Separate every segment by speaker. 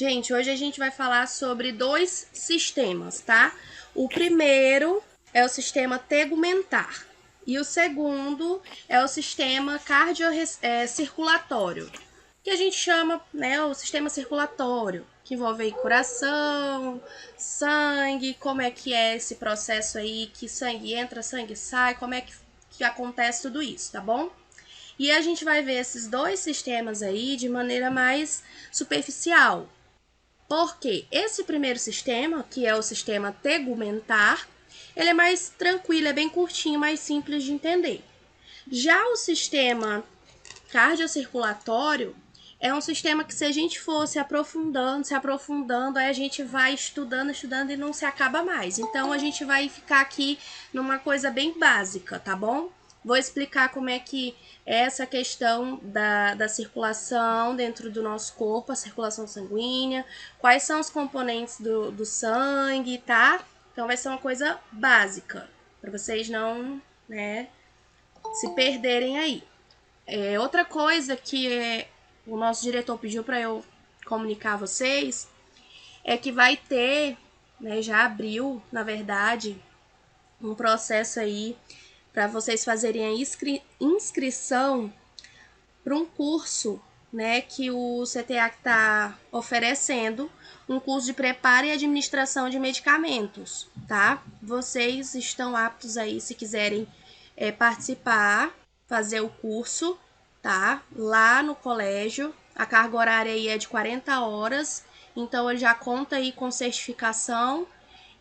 Speaker 1: Gente, hoje a gente vai falar sobre dois sistemas, tá? O primeiro é o sistema tegumentar e o segundo é o sistema cardiocirculatório, que a gente chama, né, o sistema circulatório, que envolve aí coração, sangue, como é que é esse processo aí, que sangue entra, sangue sai, como é que acontece tudo isso, tá bom? E a gente vai ver esses dois sistemas aí de maneira mais superficial, porque esse primeiro sistema, que é o sistema tegumentar, ele é mais tranquilo, é bem curtinho, mais simples de entender. Já o sistema cardiocirculatório é um sistema que, se a gente for se aprofundando, aí a gente vai estudando e não se acaba mais. Então a gente vai ficar aqui numa coisa bem básica, tá bom? Vou explicar como é que é essa questão da circulação dentro do nosso corpo, a circulação sanguínea, quais são os componentes do sangue, tá? Então vai ser uma coisa básica, para vocês não, né, se perderem aí. Outra coisa que o nosso diretor pediu para eu comunicar a vocês é que vai ter, né, já abriu, na verdade, um processo aí para vocês fazerem a inscrição para um curso, né, que o CTA está oferecendo, um curso de preparo e administração de medicamentos, tá? Vocês estão aptos aí, se quiserem participar, fazer o curso, tá? Lá no colégio, a carga horária aí é de 40 horas, então ele já conta aí com certificação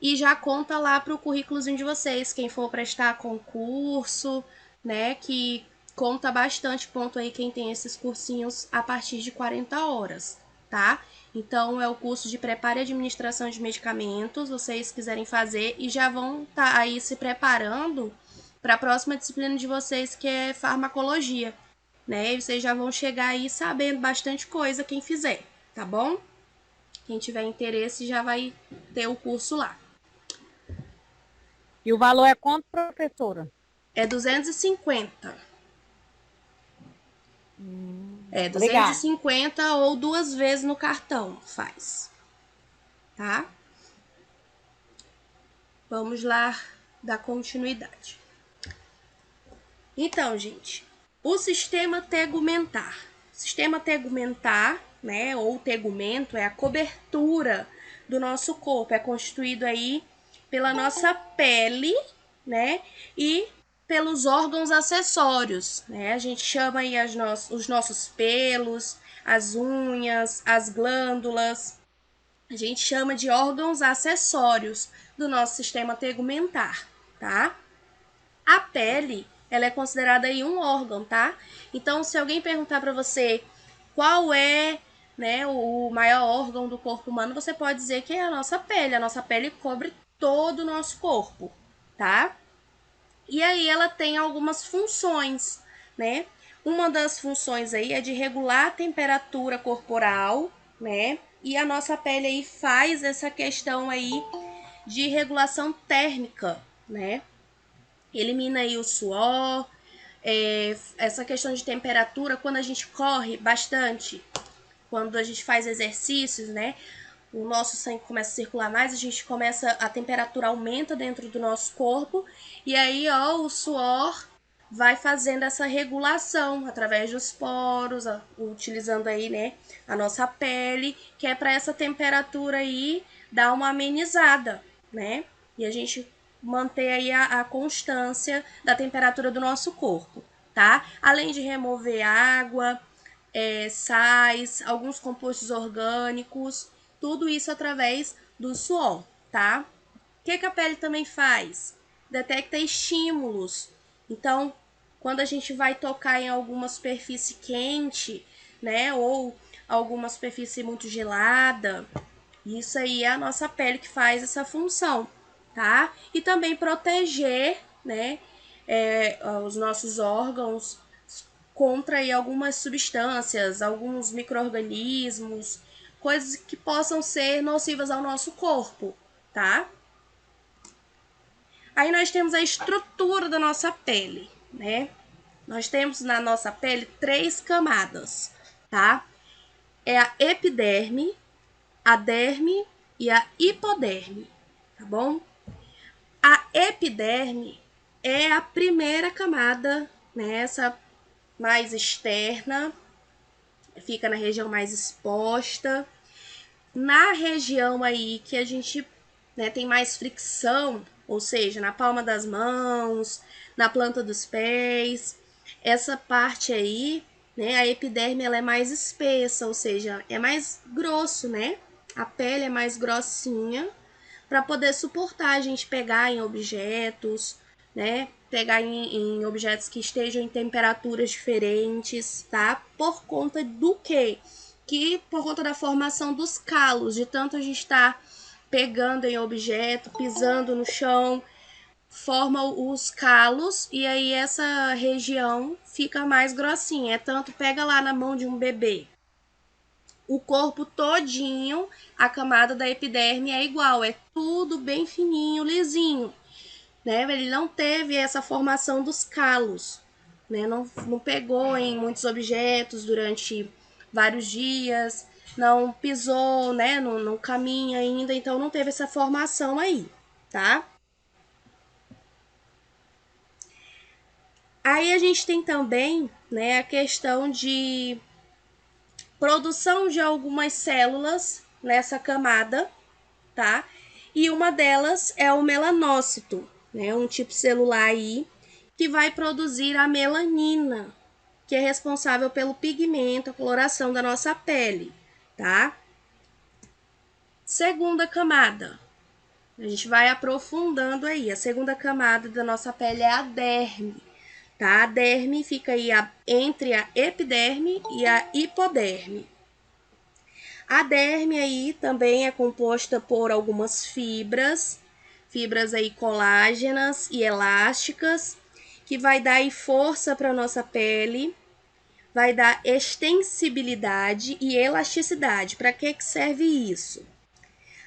Speaker 1: e já conta lá para o currículozinho de vocês, quem for prestar concurso, né, que conta bastante ponto aí quem tem esses cursinhos a partir de 40 horas, tá? Então, é o curso de preparo e administração de medicamentos, vocês quiserem fazer e já vão estar aí se preparando para a próxima disciplina de vocês, que é farmacologia, né? E vocês já vão chegar aí sabendo bastante coisa quem fizer, tá bom? Quem tiver interesse já vai ter o curso lá.
Speaker 2: E o valor é quanto, professora?
Speaker 1: É 250. É
Speaker 2: Obrigada.
Speaker 1: 250 ou 2 vezes no cartão faz, tá? Vamos lá dar continuidade. Então, gente, o sistema tegumentar. Sistema tegumentar, né, ou tegumento, é a cobertura do nosso corpo. É constituído aí pela nossa pele, né, e pelos órgãos acessórios, né? A gente chama aí os nossos pelos, as unhas, as glândulas. A gente chama de órgãos acessórios do nosso sistema tegumentar, tá? A pele, ela é considerada aí um órgão, tá? Então, se alguém perguntar para você qual é, né, o maior órgão do corpo humano, você pode dizer que é a nossa pele. A nossa pele cobre todo o nosso corpo, tá? E aí ela tem algumas funções, né? Uma das funções aí é de regular a temperatura corporal, né? E a nossa pele aí faz essa questão aí de regulação térmica, né? Elimina aí o suor, essa questão de temperatura, quando a gente corre bastante, quando a gente faz exercícios, né? O nosso sangue começa a circular mais, a temperatura aumenta dentro do nosso corpo, e aí, ó, o suor vai fazendo essa regulação através dos poros, utilizando aí, né, a nossa pele, que é para essa temperatura aí dar uma amenizada, né? E a gente manter aí a constância da temperatura do nosso corpo, tá? Além de remover água, sais, alguns compostos orgânicos, tudo isso através do suor, tá? O que a pele também faz? Detecta estímulos. Então, quando a gente vai tocar em alguma superfície quente, né, ou alguma superfície muito gelada, isso aí é a nossa pele que faz essa função, tá? E também proteger, né, os nossos órgãos contra aí algumas substâncias, alguns micro-organismos, coisas que possam ser nocivas ao nosso corpo, tá? Aí nós temos a estrutura da nossa pele, né? Nós temos na nossa pele 3 camadas, tá? É a epiderme, a derme e a hipoderme, tá bom? A epiderme é a primeira camada, né, essa mais externa, fica na região mais exposta. Na região aí que a gente, né, tem mais fricção, ou seja, na palma das mãos, na planta dos pés, essa parte aí, né, a epiderme ela é mais espessa, ou seja, é mais grosso, né? A pele é mais grossinha para poder suportar a gente pegar em objetos, né? Pegar em objetos que estejam em temperaturas diferentes, tá? Por conta do quê? Que por conta da formação dos calos, de tanto a gente estar pegando em objeto, pisando no chão, forma os calos e aí essa região fica mais grossinha. É tanto pega lá na mão de um bebê. O corpo todinho, a camada da epiderme é igual, é tudo bem fininho, lisinho, né? Ele não teve essa formação dos calos, né? Não pegou em muitos objetos durante vários dias, não pisou, né? Não caminha ainda, então não teve essa formação aí, tá? Aí a gente tem também, né, a questão de produção de algumas células nessa camada, tá? E uma delas é o melanócito, né? Um tipo celular aí que vai produzir a melanina, que é responsável pelo pigmento, a coloração da nossa pele, tá? Segunda camada. A gente vai aprofundando aí. A segunda camada da nossa pele é a derme, tá? A derme fica aí entre a epiderme e a hipoderme. A derme aí também é composta por algumas fibras aí colágenas e elásticas, que vai dar aí força para nossa pele, vai dar extensibilidade e elasticidade. Para que serve isso?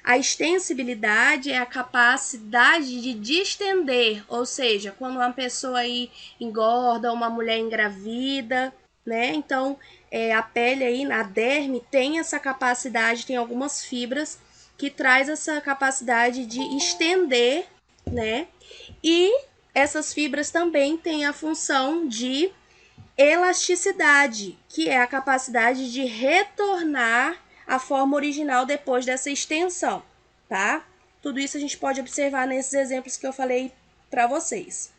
Speaker 1: A extensibilidade é a capacidade de distender, ou seja, quando uma pessoa aí engorda, uma mulher engravida, né? Então, a pele aí, na derme, tem essa capacidade, tem algumas fibras que traz essa capacidade de estender, né? E essas fibras também têm a função de elasticidade, que é a capacidade de retornar à forma original depois dessa extensão, tá? Tudo isso a gente pode observar nesses exemplos que eu falei para vocês.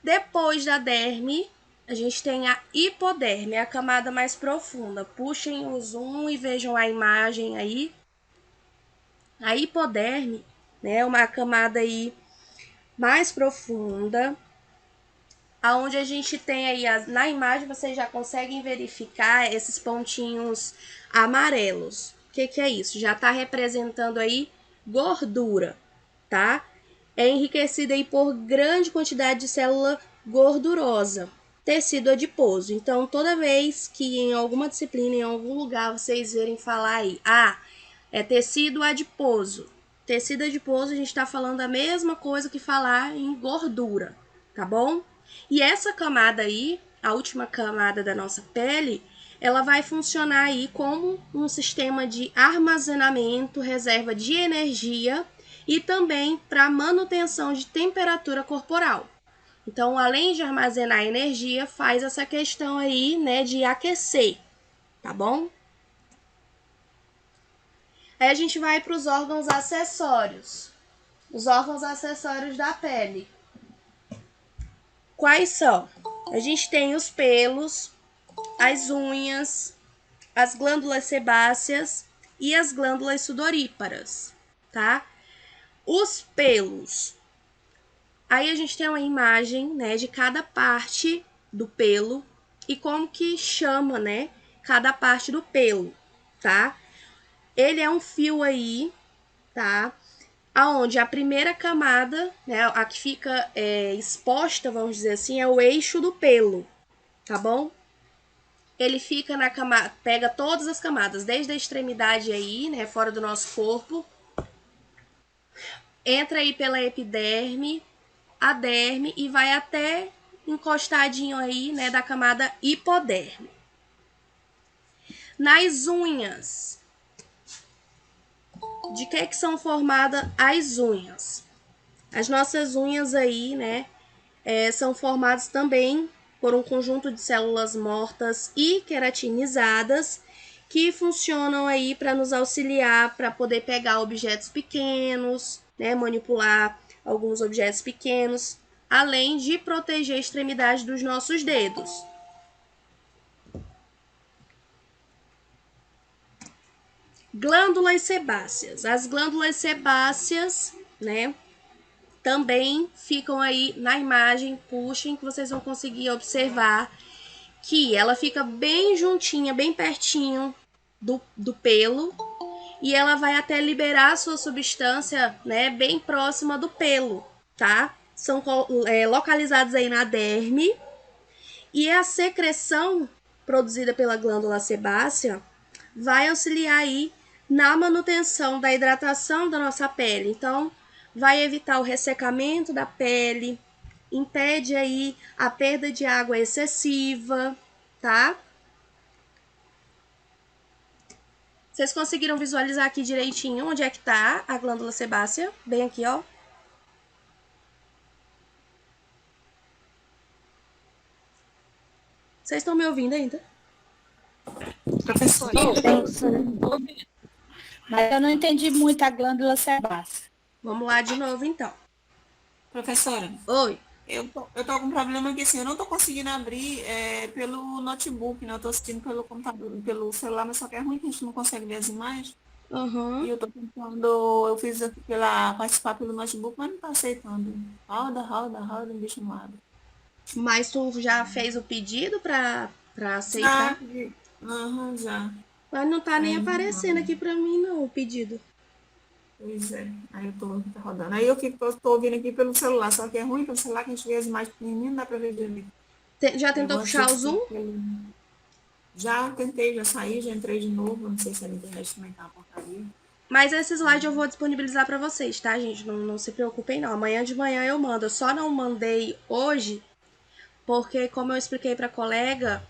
Speaker 1: Depois da derme, a gente tem a hipoderme, a camada mais profunda. Puxem o zoom e vejam a imagem aí. A hipoderme, né, é uma camada aí mais profunda, aonde a gente tem aí, na imagem vocês já conseguem verificar esses pontinhos amarelos. O que é isso? Já está representando aí gordura, tá? É enriquecida aí por grande quantidade de célula gordurosa, tecido adiposo. Então, toda vez que em alguma disciplina, em algum lugar, vocês verem falar aí, é tecido adiposo. Tecido adiposo, a gente está falando a mesma coisa que falar em gordura, tá bom? E essa camada aí, a última camada da nossa pele, ela vai funcionar aí como um sistema de armazenamento, reserva de energia e também para manutenção de temperatura corporal. Então, além de armazenar energia, faz essa questão aí, né, de aquecer, tá bom? Aí a gente vai para os órgãos acessórios. Os órgãos acessórios da pele. Quais são? A gente tem os pelos, as unhas, as glândulas sebáceas e as glândulas sudoríparas, tá? Os pelos. Aí a gente tem uma imagem, né, de cada parte do pelo e como que chama, né, cada parte do pelo, tá? Ele é um fio aí, tá? Aonde a primeira camada, né, a que fica exposta, vamos dizer assim, é o eixo do pelo, tá bom? Ele fica na camada, pega todas as camadas, desde a extremidade aí, né, fora do nosso corpo, entra aí pela epiderme, a derme e vai até encostadinho aí, né, da camada hipoderme. Nas unhas, de que são formadas as unhas? As nossas unhas aí, né, são formadas também por um conjunto de células mortas e queratinizadas que funcionam aí para nos auxiliar para poder pegar objetos pequenos, né, manipular alguns objetos pequenos, além de proteger a extremidade dos nossos dedos. Glândulas sebáceas. As glândulas sebáceas, né, também ficam aí na imagem, puxem que vocês vão conseguir observar que ela fica bem juntinha, bem pertinho do pelo, e ela vai até liberar a sua substância, né, bem próxima do pelo, tá? São localizados aí na derme, e a secreção produzida pela glândula sebácea vai auxiliar aí na manutenção da hidratação da nossa pele. Então, vai evitar o ressecamento da pele, impede aí a perda de água excessiva, tá? Vocês conseguiram visualizar aqui direitinho onde é que tá a glândula sebácea? Bem aqui, ó. Vocês estão me ouvindo ainda?
Speaker 3: Professora,
Speaker 2: Mas eu não entendi muito a glândula sebácea.
Speaker 1: Vamos lá de novo, então.
Speaker 3: professora,
Speaker 1: Oi.
Speaker 3: eu tô com um problema que assim, eu não tô conseguindo abrir pelo notebook, né? Eu tô assistindo pelo computador, pelo celular, mas só que é ruim que a gente não consegue ver as imagens. E
Speaker 1: Uhum.
Speaker 3: eu tô tentando, eu fiz aqui pela participar pelo notebook, mas não tá aceitando. Roda, o bicho não abre.
Speaker 1: Mas tu já fez o pedido pra
Speaker 3: Já,
Speaker 1: aceitar?
Speaker 3: já.
Speaker 1: Mas não tá nem
Speaker 3: Aí não
Speaker 1: aparecendo
Speaker 3: abre.
Speaker 1: aqui pra mim, não, o pedido.
Speaker 3: Pois é, aí eu tô rodando. Aí tô ouvindo aqui pelo celular, só que é ruim pelo celular que a gente vê as imagens pequenininhas, não dá pra ver direito.
Speaker 1: Já
Speaker 3: Eu
Speaker 1: tentou
Speaker 3: vou
Speaker 1: puxar o
Speaker 3: assistir
Speaker 1: zoom?
Speaker 3: pelo... Já tentei, já saí, já entrei de novo. Não sei se a internet também tá uma porcaria.
Speaker 1: Mas esse slide eu vou disponibilizar pra vocês, tá, gente? Não se preocupem, não. Amanhã de manhã eu mando. Eu só não mandei hoje porque, como eu expliquei pra colega,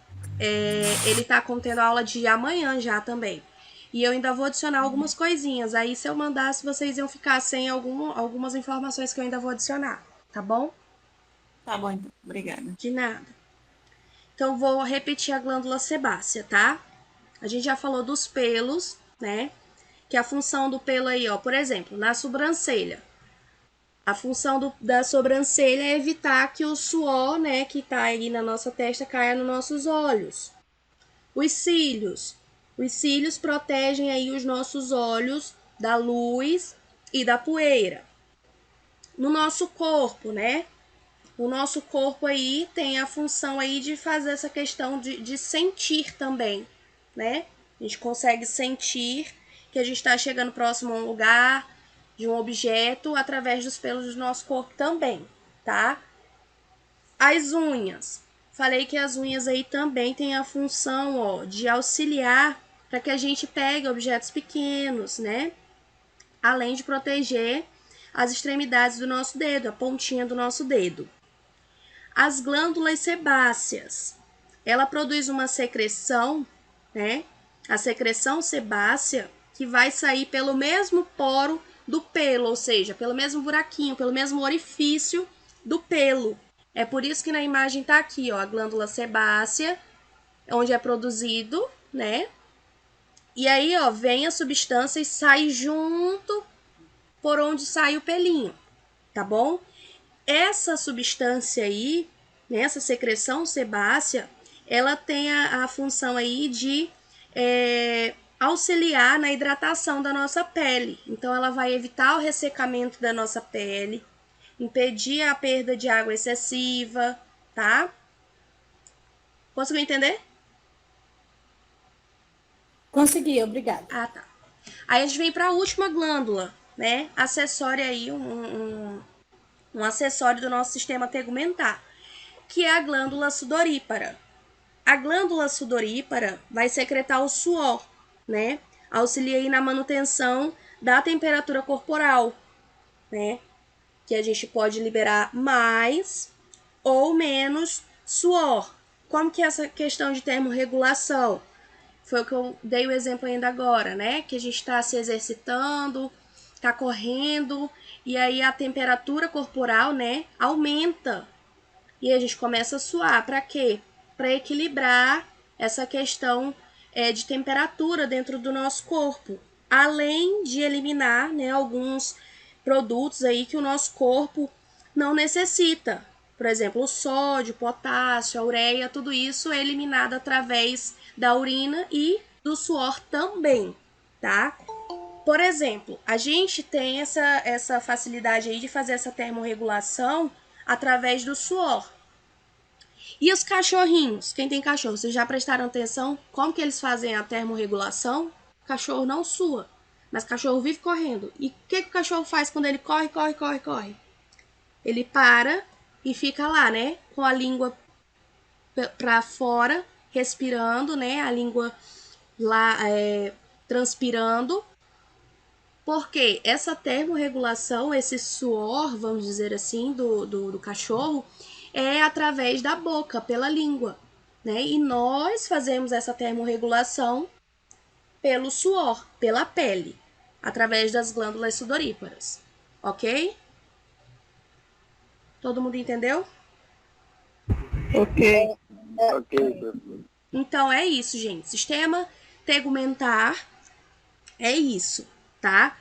Speaker 1: ele tá contendo aula de amanhã já também. E eu ainda vou adicionar algumas coisinhas. Aí, se eu mandasse, vocês iam ficar sem algumas informações que eu ainda vou adicionar, tá bom?
Speaker 3: Tá bom, então. Obrigada.
Speaker 1: De nada. Então, vou repetir a glândula sebácea, tá? A gente já falou dos pelos, né? Que a função do pelo aí, ó, por exemplo, na sobrancelha. A função da sobrancelha é evitar que o suor, né, que tá aí na nossa testa caia nos nossos olhos. Os cílios. Os cílios protegem aí os nossos olhos da luz e da poeira. No nosso corpo, né? O nosso corpo aí tem a função aí de fazer essa questão de sentir também, né? A gente consegue sentir que a gente está chegando próximo a um lugar, de um objeto, através dos pelos do nosso corpo também, tá? As unhas. Falei que as unhas aí também têm a função, ó, de auxiliar para que a gente pegue objetos pequenos, né? Além de proteger as extremidades do nosso dedo, a pontinha do nosso dedo. As glândulas sebáceas. Ela produz uma secreção, né? A secreção sebácea que vai sair pelo mesmo poro do pelo, ou seja, pelo mesmo buraquinho, pelo mesmo orifício do pelo. É por isso que na imagem tá aqui, ó, a glândula sebácea, onde é produzido, né? E aí, ó, vem a substância e sai junto por onde sai o pelinho, tá bom? Essa substância aí, né, essa secreção sebácea, ela tem a função aí de auxiliar na hidratação da nossa pele. Então, ela vai evitar o ressecamento da nossa pele, impedir a perda de água excessiva, tá? Conseguiu entender?
Speaker 2: Consegui, obrigada.
Speaker 1: Ah, tá. Aí a gente vem para a última glândula, né? Acessória aí, um acessório do nosso sistema tegumentar, que é a glândula sudorípara. A glândula sudorípara vai secretar o suor, né? Auxilia aí na manutenção da temperatura corporal, né? Que a gente pode liberar mais ou menos suor. Como que é essa questão de termorregulação? foi o que eu dei o exemplo ainda agora, né? Que a gente está se exercitando, está correndo, e aí a temperatura corporal, né, aumenta. E a gente começa a suar. Para quê? Para equilibrar essa questão de temperatura dentro do nosso corpo. Além de eliminar, né, alguns produtos aí que o nosso corpo não necessita. Por exemplo, o sódio, o potássio, a ureia, tudo isso é eliminado através da urina e do suor também, tá? Por exemplo, a gente tem essa facilidade aí de fazer essa termorregulação através do suor. E os cachorrinhos? Quem tem cachorro, vocês já prestaram atenção como que eles fazem a termorregulação? O cachorro não sua, mas o cachorro vive correndo. E o que o cachorro faz quando ele corre, corre, corre, corre? Ele para e fica lá, né? Com a língua para fora, respirando, né? A língua lá transpirando. Porque essa termorregulação, esse suor, vamos dizer assim, do cachorro, é através da boca, pela língua, né? E nós fazemos essa termorregulação pelo suor, pela pele, através das glândulas sudoríparas, ok? Todo mundo entendeu?
Speaker 3: Ok.
Speaker 4: Ok.
Speaker 1: Então é isso, gente. Sistema tegumentar é isso, tá?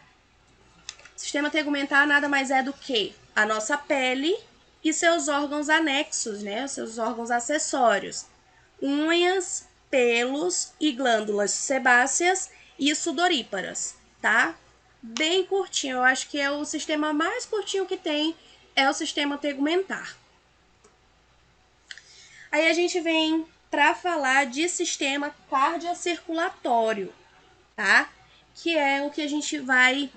Speaker 1: Sistema tegumentar nada mais é do que a nossa pele e seus órgãos anexos, né? Seus órgãos acessórios. Unhas, pelos e glândulas sebáceas e sudoríparas, tá? Bem curtinho, eu acho que é o sistema mais curtinho que tem, é o sistema tegumentar. Aí a gente vem para falar de sistema cardiocirculatório, tá? Que é o que a gente vai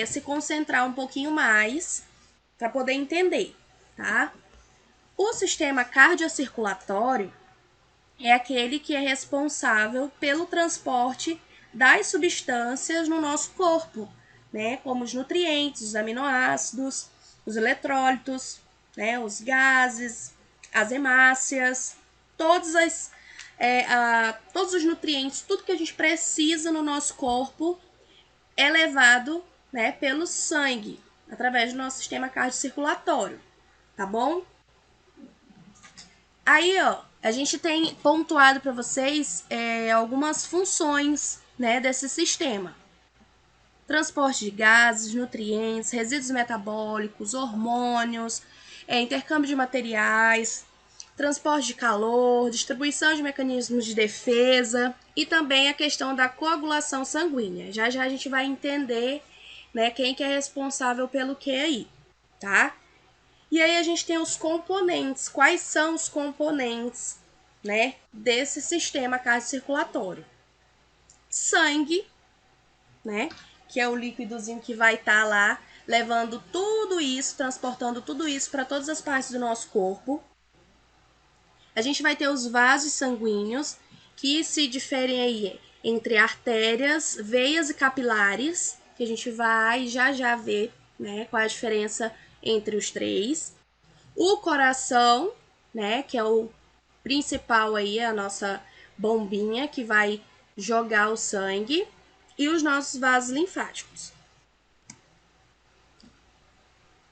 Speaker 1: se concentrar um pouquinho mais para poder entender, tá? O sistema cardiocirculatório é aquele que é responsável pelo transporte das substâncias no nosso corpo, né? Como os nutrientes, os aminoácidos, os eletrólitos, né? Os gases, as hemácias, todos os nutrientes, tudo que a gente precisa no nosso corpo é levado, né, pelo sangue, através do nosso sistema cardiocirculatório, tá bom? Aí, ó, a gente tem pontuado para vocês algumas funções, né, desse sistema. Transporte de gases, nutrientes, resíduos metabólicos, hormônios, intercâmbio de materiais, transporte de calor, distribuição de mecanismos de defesa e também a questão da coagulação sanguínea. Já já a gente vai entender, né, quem que é responsável pelo que aí, tá? E aí a gente tem os componentes. Quais são os componentes, né, desse sistema cardiocirculatório? Sangue, né, que é o líquidozinho que vai estar lá levando tudo isso, transportando tudo isso para todas as partes do nosso corpo. A gente vai ter os vasos sanguíneos, que se diferem aí entre artérias, veias e capilares, que a gente vai já ver, né, qual é a diferença entre os três. O coração, né, que é o principal aí, a nossa bombinha que vai jogar o sangue, e os nossos vasos linfáticos.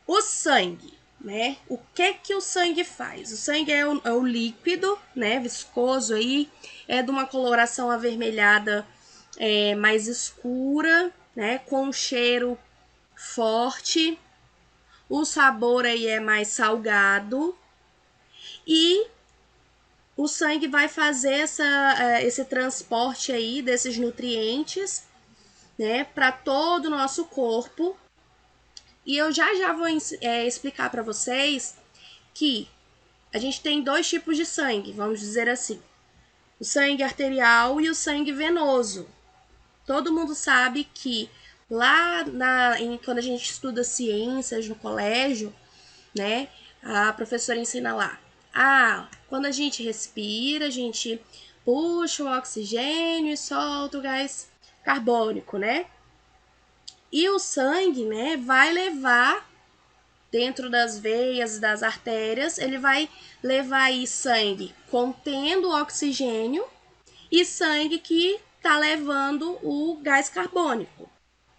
Speaker 1: O sangue, né? O que o sangue faz? O sangue é o líquido, né, viscoso aí, é de uma coloração avermelhada mais escura, né, com um cheiro forte. O sabor aí é mais salgado e o sangue vai fazer esse transporte aí desses nutrientes, né, para todo o nosso corpo. E eu já vou explicar para vocês que a gente tem dois tipos de sangue, vamos dizer assim. O sangue arterial e o sangue venoso. Todo mundo sabe que lá quando a gente estuda ciências no colégio, né, a professora ensina lá. Quando a gente respira, a gente puxa o oxigênio e solta o gás carbônico, né? E o sangue, né, vai levar dentro das veias e das artérias, ele vai levar aí sangue contendo oxigênio e sangue que tá levando o gás carbônico,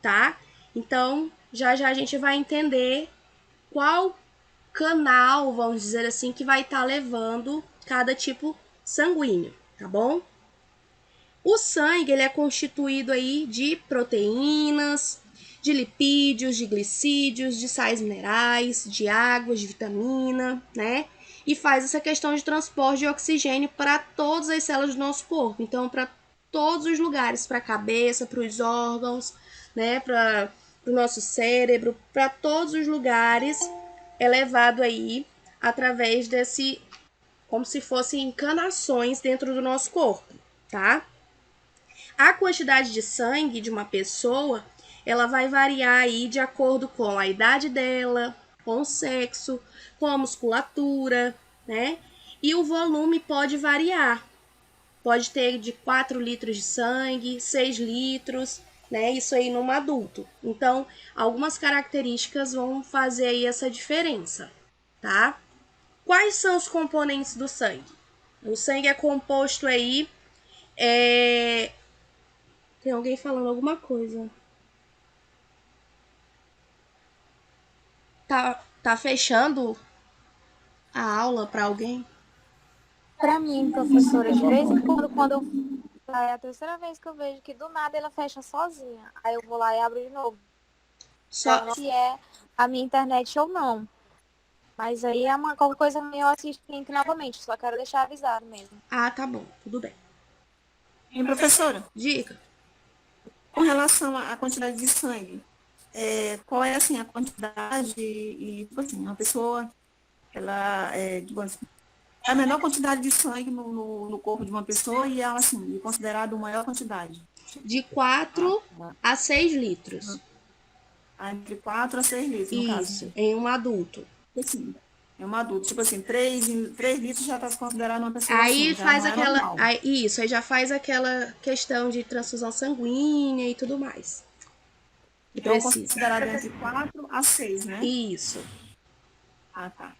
Speaker 1: tá? Então, já já a gente vai entender qual canal, vamos dizer assim, que vai estar levando cada tipo sanguíneo, tá bom? O sangue ele é constituído aí de proteínas, de lipídios, de glicídios, de sais minerais, de águas, de vitamina, né? E faz essa questão de transporte de oxigênio para todas as células do nosso corpo. Então, para todos os lugares, para a cabeça, para os órgãos, né? Para o nosso cérebro, para todos os lugares é levado aí através desse, como se fossem encanações dentro do nosso corpo, tá? A quantidade de sangue de uma pessoa, ela vai variar aí de acordo com a idade dela, com o sexo, com a musculatura, né? E o volume pode variar. Pode ter de 4 litros de sangue, 6 litros, né? Isso aí num adulto. Então, algumas características vão fazer aí essa diferença, tá? Quais são os componentes do sangue? O sangue é composto aí tem alguém falando alguma coisa. Tá fechando a aula para alguém?
Speaker 4: Para mim, professora, de vez em quando é a terceira vez que eu vejo que do nada ela fecha sozinha. Aí eu vou lá e abro de novo.
Speaker 1: Só
Speaker 4: Se é a minha internet ou não. Mas aí é qualquer coisa eu assisto o link novamente. Só quero deixar avisado mesmo.
Speaker 1: Ah, tá bom, tudo bem.
Speaker 3: E, professora,
Speaker 1: Dica.
Speaker 3: com relação à quantidade de sangue, qual é, assim, a quantidade e, tipo assim, uma pessoa, ela, digamos assim, é a menor quantidade de sangue no corpo de uma pessoa e ela, assim, é considerada a maior quantidade.
Speaker 1: De 4 a 6 litros.
Speaker 3: Entre 4 a 6 litros, no
Speaker 1: Isso,
Speaker 3: caso.
Speaker 1: em um adulto.
Speaker 3: Assim, é um adulto. Tipo assim, 3 litros já está se considerando uma pessoa
Speaker 1: Aí
Speaker 3: assim, já
Speaker 1: faz
Speaker 3: não é
Speaker 1: aquela.
Speaker 3: normal.
Speaker 1: Isso, aí já faz aquela questão de transfusão sanguínea e tudo mais. Que
Speaker 3: Então,
Speaker 1: precisa.
Speaker 3: considerado entre 4 a 6, né?
Speaker 1: Isso.
Speaker 3: Ah, tá.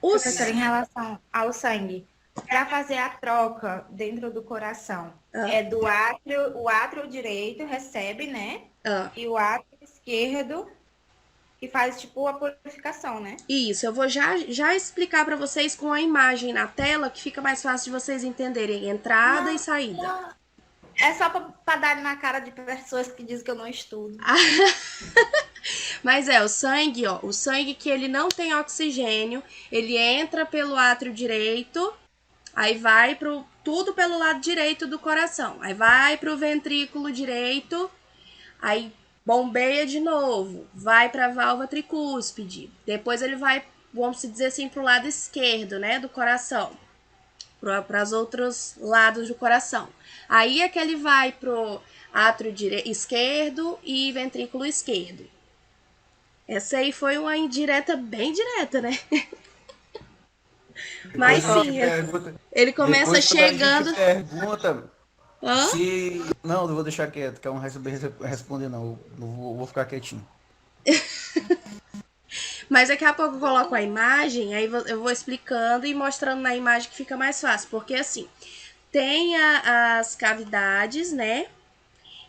Speaker 5: Professora,
Speaker 1: Os.
Speaker 5: em relação ao sangue, para fazer a troca dentro do coração,
Speaker 1: Ah,
Speaker 5: é do átrio, o átrio direito recebe, né?
Speaker 1: ah.
Speaker 5: E o átrio esquerdo que faz tipo a purificação, né?
Speaker 1: Isso, eu vou já explicar para vocês com a imagem na tela, que fica mais fácil de vocês entenderem entrada e
Speaker 5: Não,
Speaker 1: saída.
Speaker 5: não. É só para dar na cara de pessoas que dizem que eu não estudo.
Speaker 1: Mas o sangue, ó, o sangue que ele não tem oxigênio, ele entra pelo átrio direito, aí vai pro tudo pelo lado direito do coração. Aí vai pro ventrículo direito, aí bombeia de novo, vai para a válvula tricúspide. Depois ele vai, vamos dizer assim, pro lado esquerdo, né, do coração. Para os outros lados do coração. Aí é que ele vai pro átrio esquerdo e ventrículo esquerdo. Essa aí foi uma indireta bem direta, né? Mas sim, ele começa
Speaker 6: Depois quando a gente
Speaker 1: chegando.
Speaker 6: pergunta
Speaker 1: Hã?
Speaker 6: se... Não, eu vou deixar quieto, que eu não receber responder não. Eu vou ficar quietinho.
Speaker 1: Mas daqui a pouco eu coloco a imagem, aí eu vou explicando e mostrando na imagem que fica mais fácil. Porque assim, tem as cavidades, né?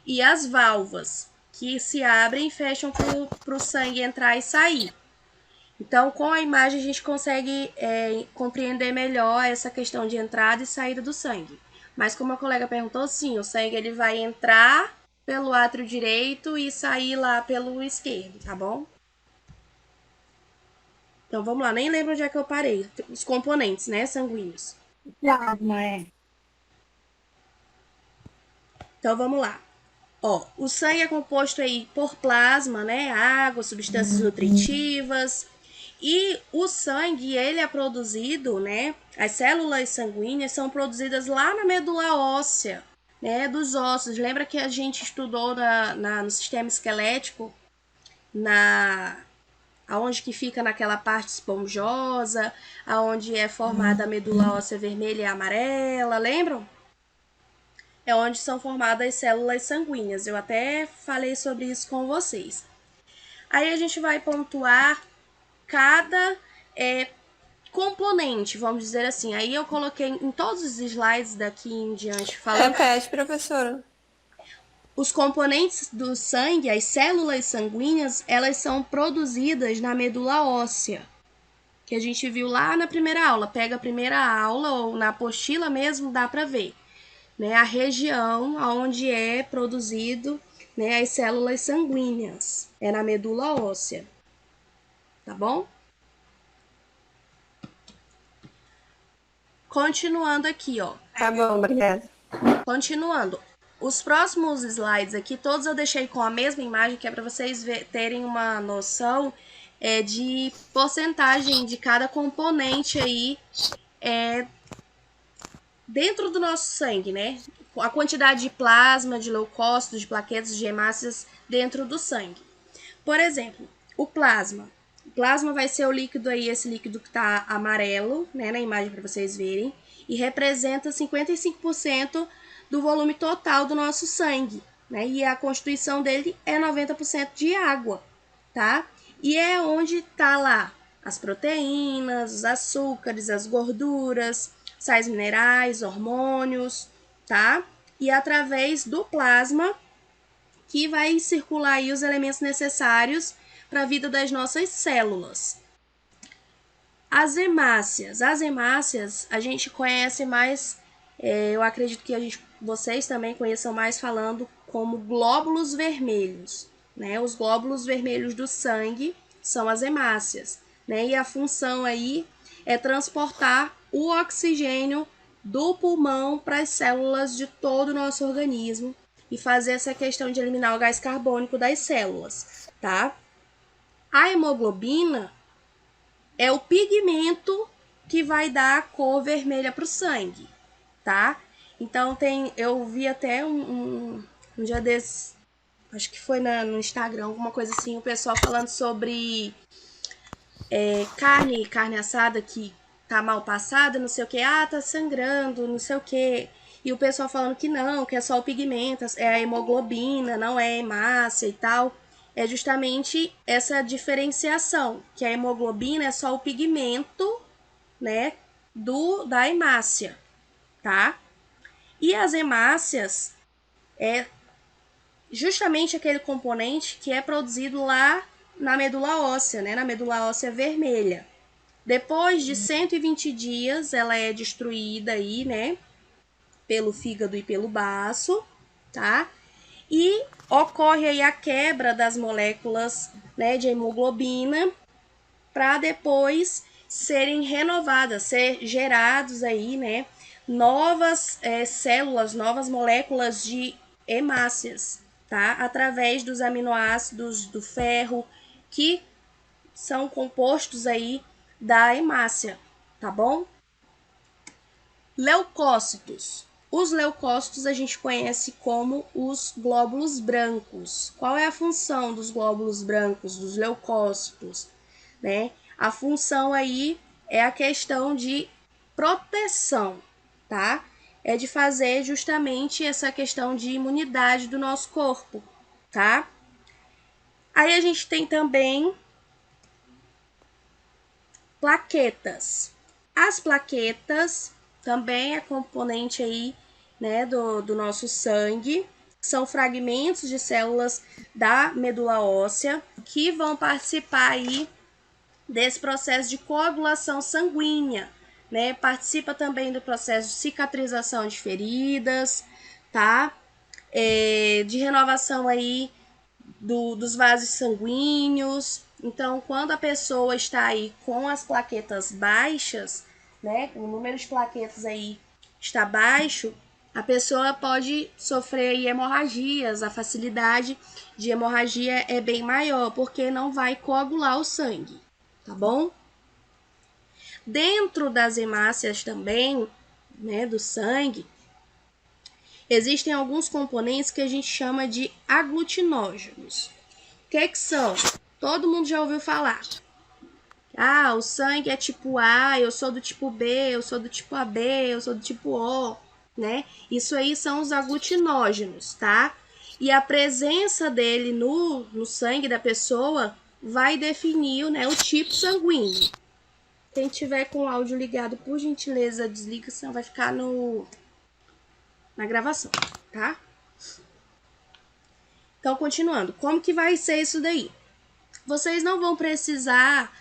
Speaker 1: E as válvulas, que se abrem e fecham para o sangue entrar e sair. Então, com a imagem, a gente consegue compreender melhor essa questão de entrada e saída do sangue. Mas como a colega perguntou, sim, o sangue ele vai entrar pelo átrio direito e sair lá pelo esquerdo, tá bom? Então, vamos lá. Nem lembro onde é que eu parei. Os componentes, né, sanguíneos.
Speaker 2: Plasma, é.
Speaker 1: Então, vamos lá. Ó, o sangue é composto aí por plasma, né, água, substâncias nutritivas. E o sangue, ele é produzido, né, as células sanguíneas são produzidas lá na medula óssea, né, dos ossos. Lembra que a gente estudou no sistema esquelético, aonde que fica naquela parte esponjosa, aonde é formada a medula óssea vermelha e amarela, lembram? É onde são formadas as células sanguíneas. Eu até falei sobre isso com vocês. Aí a gente vai pontuar cada componente, vamos dizer assim. Aí eu coloquei em todos os slides daqui em diante falando.
Speaker 7: Repete, professora.
Speaker 1: Os componentes do sangue, as células sanguíneas, elas são produzidas na medula óssea, que a gente viu lá na primeira aula. Pega a primeira aula ou na apostila mesmo, dá para ver, né, a região onde é produzido, né, as células sanguíneas. É na medula óssea. Tá bom? Continuando aqui, ó.
Speaker 7: Tá bom, obrigada.
Speaker 1: Continuando. Os próximos slides aqui, todos eu deixei com a mesma imagem, que é para vocês terem uma noção de porcentagem de cada componente aí dentro do nosso sangue, né? A quantidade de plasma, de leucócitos, de plaquetas, de hemácias dentro do sangue. Por exemplo, o plasma. O plasma vai ser o líquido aí, esse líquido que tá amarelo, né, na imagem para vocês verem, e representa 55% do volume total do nosso sangue, né? E a constituição dele é 90% de água, tá? E é onde tá lá as proteínas, os açúcares, as gorduras, sais minerais, hormônios, tá? E através do plasma que vai circular aí os elementos necessários para a vida das nossas células. As hemácias. As hemácias a gente conhece mais, eu acredito que vocês também conheçam mais falando como glóbulos vermelhos, né? Os glóbulos vermelhos do sangue são as hemácias, né? E a função aí é transportar o oxigênio do pulmão para as células de todo o nosso organismo e fazer essa questão de eliminar o gás carbônico das células, tá? A hemoglobina é o pigmento que vai dar a cor vermelha para o sangue, tá? Então eu vi até um dia desses, acho que foi no Instagram, alguma coisa assim, o pessoal falando sobre carne assada que tá mal passada, não sei o que, tá sangrando, não sei o que. E o pessoal falando que não, que é só o pigmento, é a hemoglobina, não é a hemácia e tal. É justamente essa diferenciação, que a hemoglobina é só o pigmento, né, da hemácia, tá? E as hemácias é justamente aquele componente que é produzido lá na medula óssea, né, na medula óssea vermelha. Depois de 120 dias, ela é destruída aí, né, pelo fígado e pelo baço, tá? E ocorre aí a quebra das moléculas, né, de hemoglobina para depois serem renovadas, ser gerados aí, né, novas células, novas moléculas de hemácias, tá? Através dos aminoácidos do ferro que são compostos aí da hemácia, tá bom? Leucócitos. Os leucócitos a gente conhece como os glóbulos brancos. Qual é a função dos glóbulos brancos, dos leucócitos, né? A função aí é a questão de proteção, tá? É de fazer justamente essa questão de imunidade do nosso corpo, tá? Aí a gente tem também plaquetas. As plaquetas também é componente aí, né, do nosso sangue. São fragmentos de células da medula óssea que vão participar aí desse processo de coagulação sanguínea, né? Participa também do processo de cicatrização de feridas, tá? De renovação aí dos vasos sanguíneos. Então, quando a pessoa está aí com as plaquetas baixas, né, o número de plaquetas aí está baixo, a pessoa pode sofrer aí hemorragias, a facilidade de hemorragia é bem maior, porque não vai coagular o sangue, tá bom? Dentro das hemácias também, né, do sangue, existem alguns componentes que a gente chama de aglutinógenos. O que são? Todo mundo já ouviu falar. O sangue é tipo A, eu sou do tipo B, eu sou do tipo AB, eu sou do tipo O, né? Isso aí são os aglutinógenos, tá? E a presença dele no sangue da pessoa vai definir, né, o tipo sanguíneo. Quem tiver com o áudio ligado, por gentileza, desliga, senão vai ficar na gravação, tá? Então, continuando. Como que vai ser isso daí? Vocês não vão precisar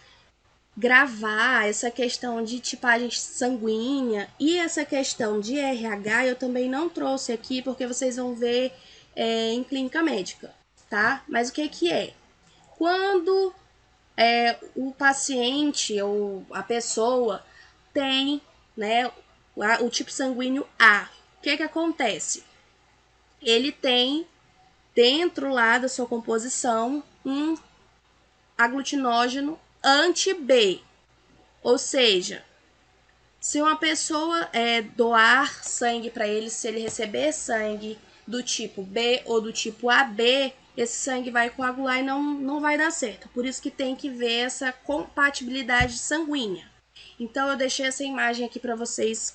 Speaker 1: gravar essa questão de tipagem sanguínea e essa questão de RH eu também não trouxe aqui porque vocês vão ver em clínica médica, tá? Mas o que que é? Quando o paciente ou a pessoa tem, né, o tipo sanguíneo A, o que que acontece? Ele tem dentro lá da sua composição um aglutinógeno anti-B, ou seja, se uma pessoa doar sangue para ele, se ele receber sangue do tipo B ou do tipo AB, esse sangue vai coagular e não vai dar certo. Por isso que tem que ver essa compatibilidade sanguínea. Então eu deixei essa imagem aqui para vocês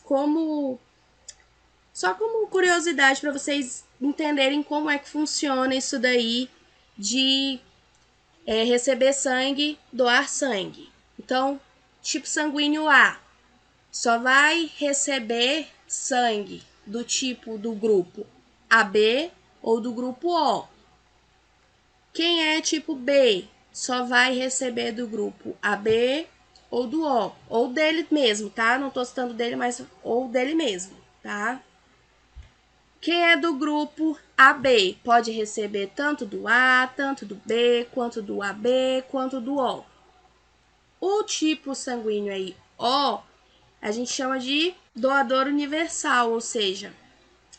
Speaker 1: só como curiosidade para vocês entenderem como é que funciona isso daí de receber sangue, doar sangue. Então, tipo sanguíneo A só vai receber sangue do tipo do grupo AB ou do grupo O. Quem é tipo B só vai receber do grupo AB ou do O, ou dele mesmo, tá? Não tô citando dele, mas ou dele mesmo, tá? Quem é do grupo AB pode receber tanto do A, tanto do B, quanto do AB, quanto do O. O tipo sanguíneo aí, O, a gente chama de doador universal, ou seja,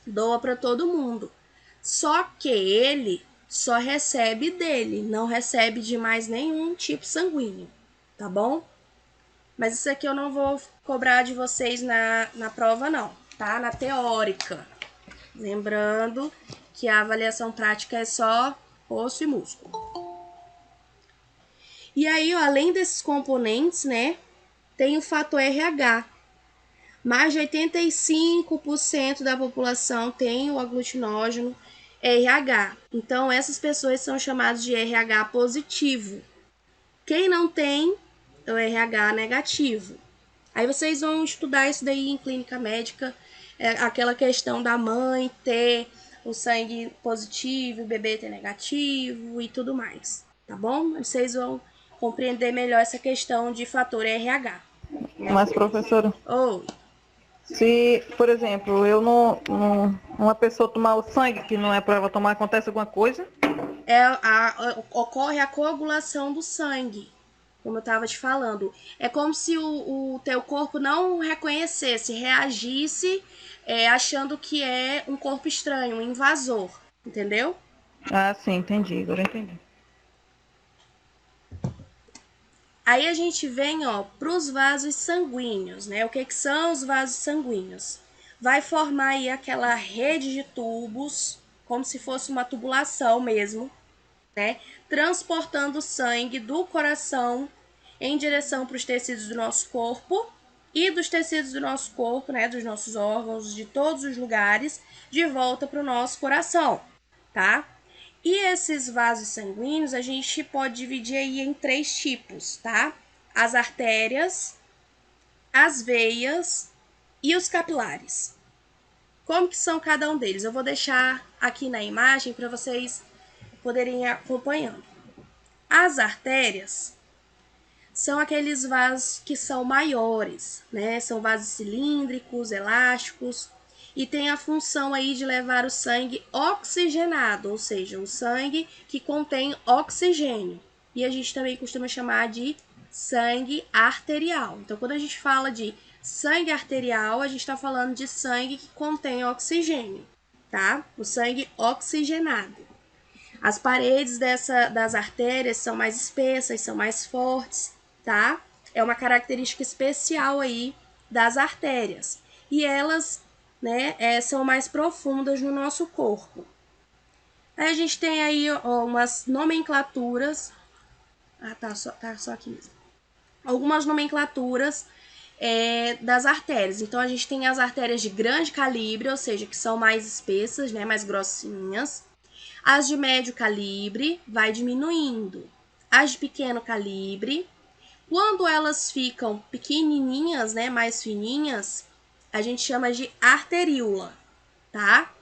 Speaker 1: doa para todo mundo. Só que ele só recebe dele, não recebe de mais nenhum tipo sanguíneo, tá bom? Mas isso aqui eu não vou cobrar de vocês na prova não, tá? Na teórica. Lembrando que a avaliação prática é só osso e músculo. E aí, ó, além desses componentes, né, tem o fator RH. Mais de 85% da população tem o aglutinógeno RH. Então, essas pessoas são chamadas de RH positivo. Quem não tem, é o RH negativo. Aí vocês vão estudar isso daí em clínica médica, aquela questão da mãe ter o sangue positivo, o bebê ter negativo e tudo mais, tá bom? Vocês vão compreender melhor essa questão de fator RH.
Speaker 8: Mas, professora,
Speaker 1: Ou
Speaker 8: se, por exemplo, uma pessoa tomar o sangue que não é para ela tomar, acontece alguma coisa?
Speaker 1: ocorre a coagulação do sangue, como eu estava te falando. É como se o teu corpo não reconhecesse, reagisse, achando que é um corpo estranho, um invasor, entendeu?
Speaker 8: Ah, sim, entendi, agora entendi.
Speaker 1: Aí a gente vem, para os vasos sanguíneos, né? O que são os vasos sanguíneos? Vai formar aí aquela rede de tubos, como se fosse uma tubulação mesmo, né? Transportando sangue do coração em direção para os tecidos do nosso corpo e dos tecidos do nosso corpo, né? Dos nossos órgãos, de todos os lugares, de volta para o nosso coração, tá? E esses vasos sanguíneos a gente pode dividir aí em 3 tipos, tá? As artérias, as veias e os capilares. Como que são cada um deles? Eu vou deixar aqui na imagem para vocês poderem ir acompanhando. As artérias são aqueles vasos que são maiores, né? São vasos cilíndricos, elásticos, e tem a função aí de levar o sangue oxigenado, ou seja, o sangue que contém oxigênio. E a gente também costuma chamar de sangue arterial. Então, quando a gente fala de sangue arterial, a gente está falando de sangue que contém oxigênio, tá? O sangue oxigenado. As paredes das artérias são mais espessas, são mais fortes, tá? É uma característica especial aí das artérias. E elas, né, são mais profundas no nosso corpo. Aí a gente tem aí umas nomenclaturas. Tá só aqui mesmo. Algumas nomenclaturas das artérias. Então a gente tem as artérias de grande calibre, ou seja, que são mais espessas, né, mais grossinhas. As de médio calibre vai diminuindo. As de pequeno calibre Quando elas ficam pequenininhas, né, mais fininhas, a gente chama de arteríola, tá?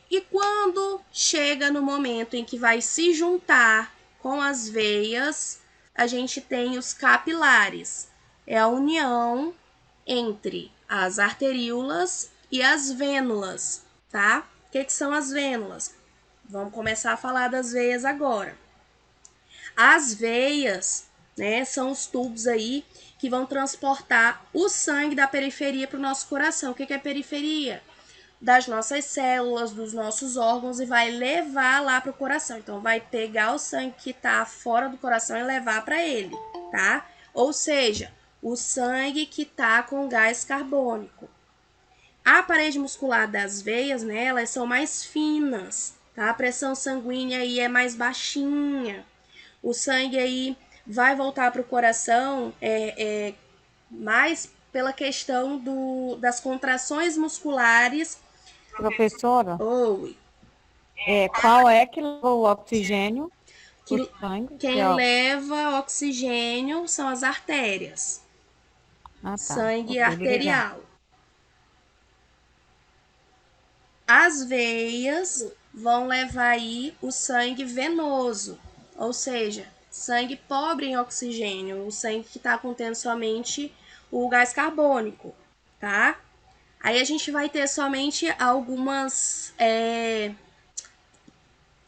Speaker 1: E quando chega no momento em que vai se juntar com as veias, a gente tem os capilares. É a união entre as arteríolas e as vênulas, tá? O que são as vênulas? Vamos começar a falar das veias agora. As veias, né, são os tubos aí que vão transportar o sangue da periferia para o nosso coração. O que é periferia? Das nossas células, dos nossos órgãos, e vai levar lá para o coração. Então, vai pegar o sangue que está fora do coração e levar para ele, tá? Ou seja, o sangue que está com gás carbônico. A parede muscular das veias, né, elas são mais finas, tá? A pressão sanguínea aí é mais baixinha. O sangue aí vai voltar para o coração mais pela questão das contrações musculares.
Speaker 9: Professora,
Speaker 1: Oi.
Speaker 9: qual é que leva o oxigênio
Speaker 1: Que-
Speaker 9: pro sangue?
Speaker 1: Quem leva oxigênio são as artérias.
Speaker 9: Ah, tá.
Speaker 1: Sangue
Speaker 9: Ok, obrigada.
Speaker 1: arterial. As veias vão levar aí o sangue venoso, ou seja, sangue pobre em oxigênio, o sangue que está contendo somente o gás carbônico, tá? Aí a gente vai ter somente algumas,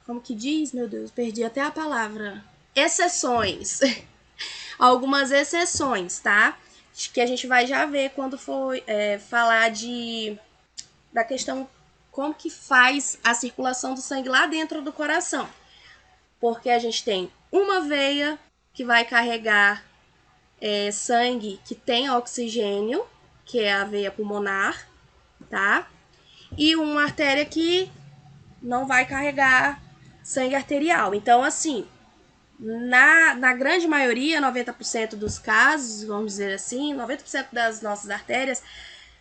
Speaker 1: como que diz? Meu Deus, perdi até a palavra. Exceções. Algumas exceções, tá? Que a gente vai já ver quando for falar da questão como que faz a circulação do sangue lá dentro do coração. Porque a gente tem uma veia que vai carregar sangue que tem oxigênio, que é a veia pulmonar, tá? E uma artéria que não vai carregar sangue arterial. Então, assim, na grande maioria, 90% dos casos, vamos dizer assim, 90% das nossas artérias,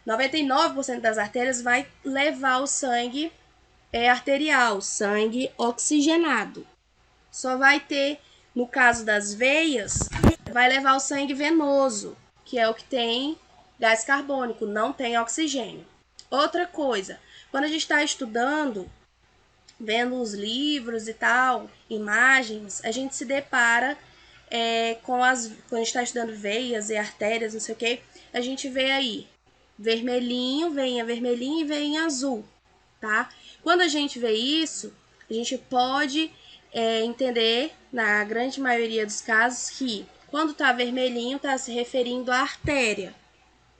Speaker 1: 99% das artérias vai levar o sangue arterial, sangue oxigenado. Só vai ter, no caso das veias, vai levar o sangue venoso, que é o que tem gás carbônico, não tem oxigênio. Outra coisa, quando a gente está estudando, vendo os livros e tal, imagens, a gente se depara quando a gente está estudando veias e artérias, não sei o que, a gente vê aí vermelhinho, veinha vermelhinho e veinha azul, tá? Quando a gente vê isso, a gente pode entender, na grande maioria dos casos, que quando tá vermelhinho tá se referindo à artéria,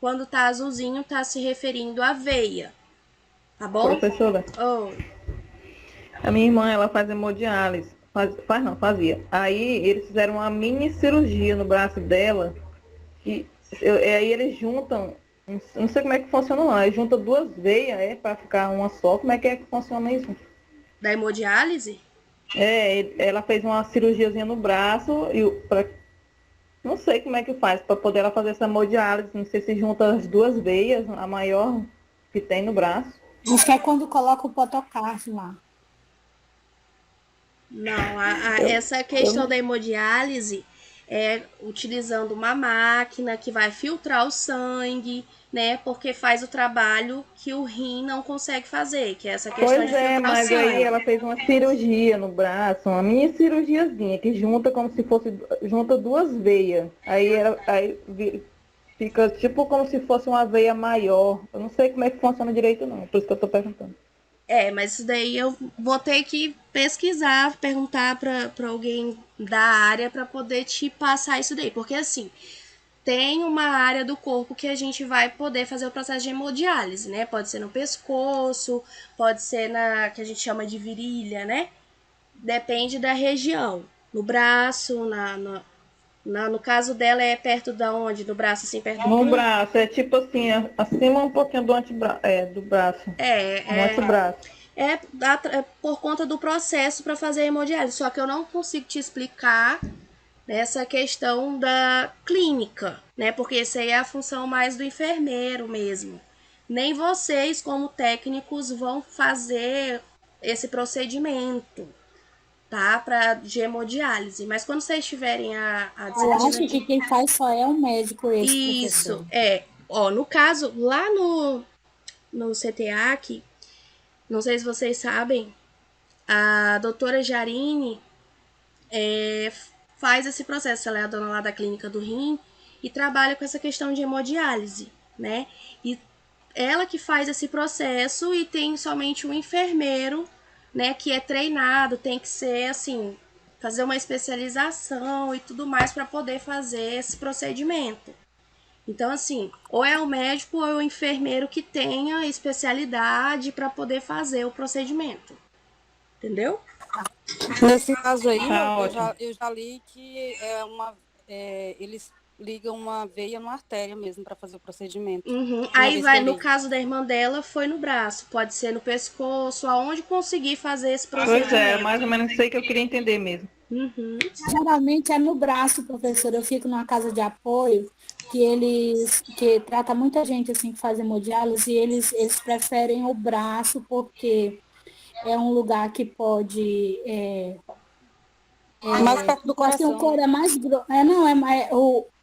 Speaker 1: quando tá azulzinho tá se referindo à veia, tá bom?
Speaker 8: Professora, a minha irmã, ela faz hemodiálise. Fazia. Aí eles fizeram uma mini cirurgia no braço dela. E aí eles juntam, não sei como é que funciona não, eles juntam duas veias, para ficar uma só. Como é que funciona isso?
Speaker 1: Da hemodiálise?
Speaker 8: Ela fez uma cirurgiazinha no braço, não sei como é que faz, para poder ela fazer essa hemodiálise. Não sei se junta as duas veias, a maior que tem no braço.
Speaker 2: Diz que é quando coloca o potocardio lá.
Speaker 1: Não, essa questão da hemodiálise é utilizando uma máquina que vai filtrar o sangue, né? Porque faz o trabalho que o rim não consegue fazer, que é essa questão de filtrar o
Speaker 8: Mas
Speaker 1: sangue.
Speaker 8: aí ela fez uma cirurgia no braço, uma mini cirurgiazinha, que junta como se fosse, junta duas veias. Fica tipo como se fosse uma veia maior. Eu não sei como é que funciona direito não, por isso que eu tô perguntando.
Speaker 1: Mas isso daí eu vou ter que pesquisar, perguntar para alguém da área para poder te passar isso daí. Porque assim, tem uma área do corpo que a gente vai poder fazer o processo de hemodiálise, né? Pode ser no pescoço, pode ser na que a gente chama de virilha, né? Depende da região. No braço, no caso dela é perto da onde? Do braço, assim, perto do
Speaker 8: No braço, é tipo assim, acima um pouquinho do do braço. No antebraço.
Speaker 1: É por conta do processo para fazer a hemodiálise. Só que eu não consigo te explicar essa questão da clínica, né? Porque isso aí é a função mais do enfermeiro mesmo. Nem vocês, como técnicos, vão fazer esse procedimento, tá? De hemodiálise. Mas quando vocês tiverem a
Speaker 2: Eu acho
Speaker 1: disciplina
Speaker 2: que quem faz só é o médico esse,
Speaker 1: Isso,
Speaker 2: professor.
Speaker 1: Ó, no caso, lá no CTAC, não sei se vocês sabem, a doutora Jarine faz esse processo. Ela é a dona lá da clínica do rim e trabalha com essa questão de hemodiálise, né? E ela que faz esse processo e tem somente um enfermeiro, né, que é treinado, tem que ser assim, fazer uma especialização e tudo mais para poder fazer esse procedimento. Então, assim, ou é o médico ou é o enfermeiro que tenha especialidade para poder fazer o procedimento. Entendeu?
Speaker 10: Nesse caso aí,
Speaker 8: Tá ótimo.
Speaker 10: eu já li que eles ligam uma veia numa artéria mesmo para fazer o procedimento.
Speaker 1: Aí vai, no caso da irmã dela, foi no braço, pode ser no pescoço, aonde conseguir fazer esse procedimento.
Speaker 8: Pois é, mais ou menos isso aí que eu queria entender mesmo.
Speaker 2: Geralmente é no braço, professor. Eu fico numa casa de apoio que trata muita gente assim que faz hemodiálise e eles preferem o braço porque é um lugar que pode
Speaker 10: mais perto do
Speaker 2: assim, o
Speaker 10: coração.
Speaker 2: couro é mais grosso,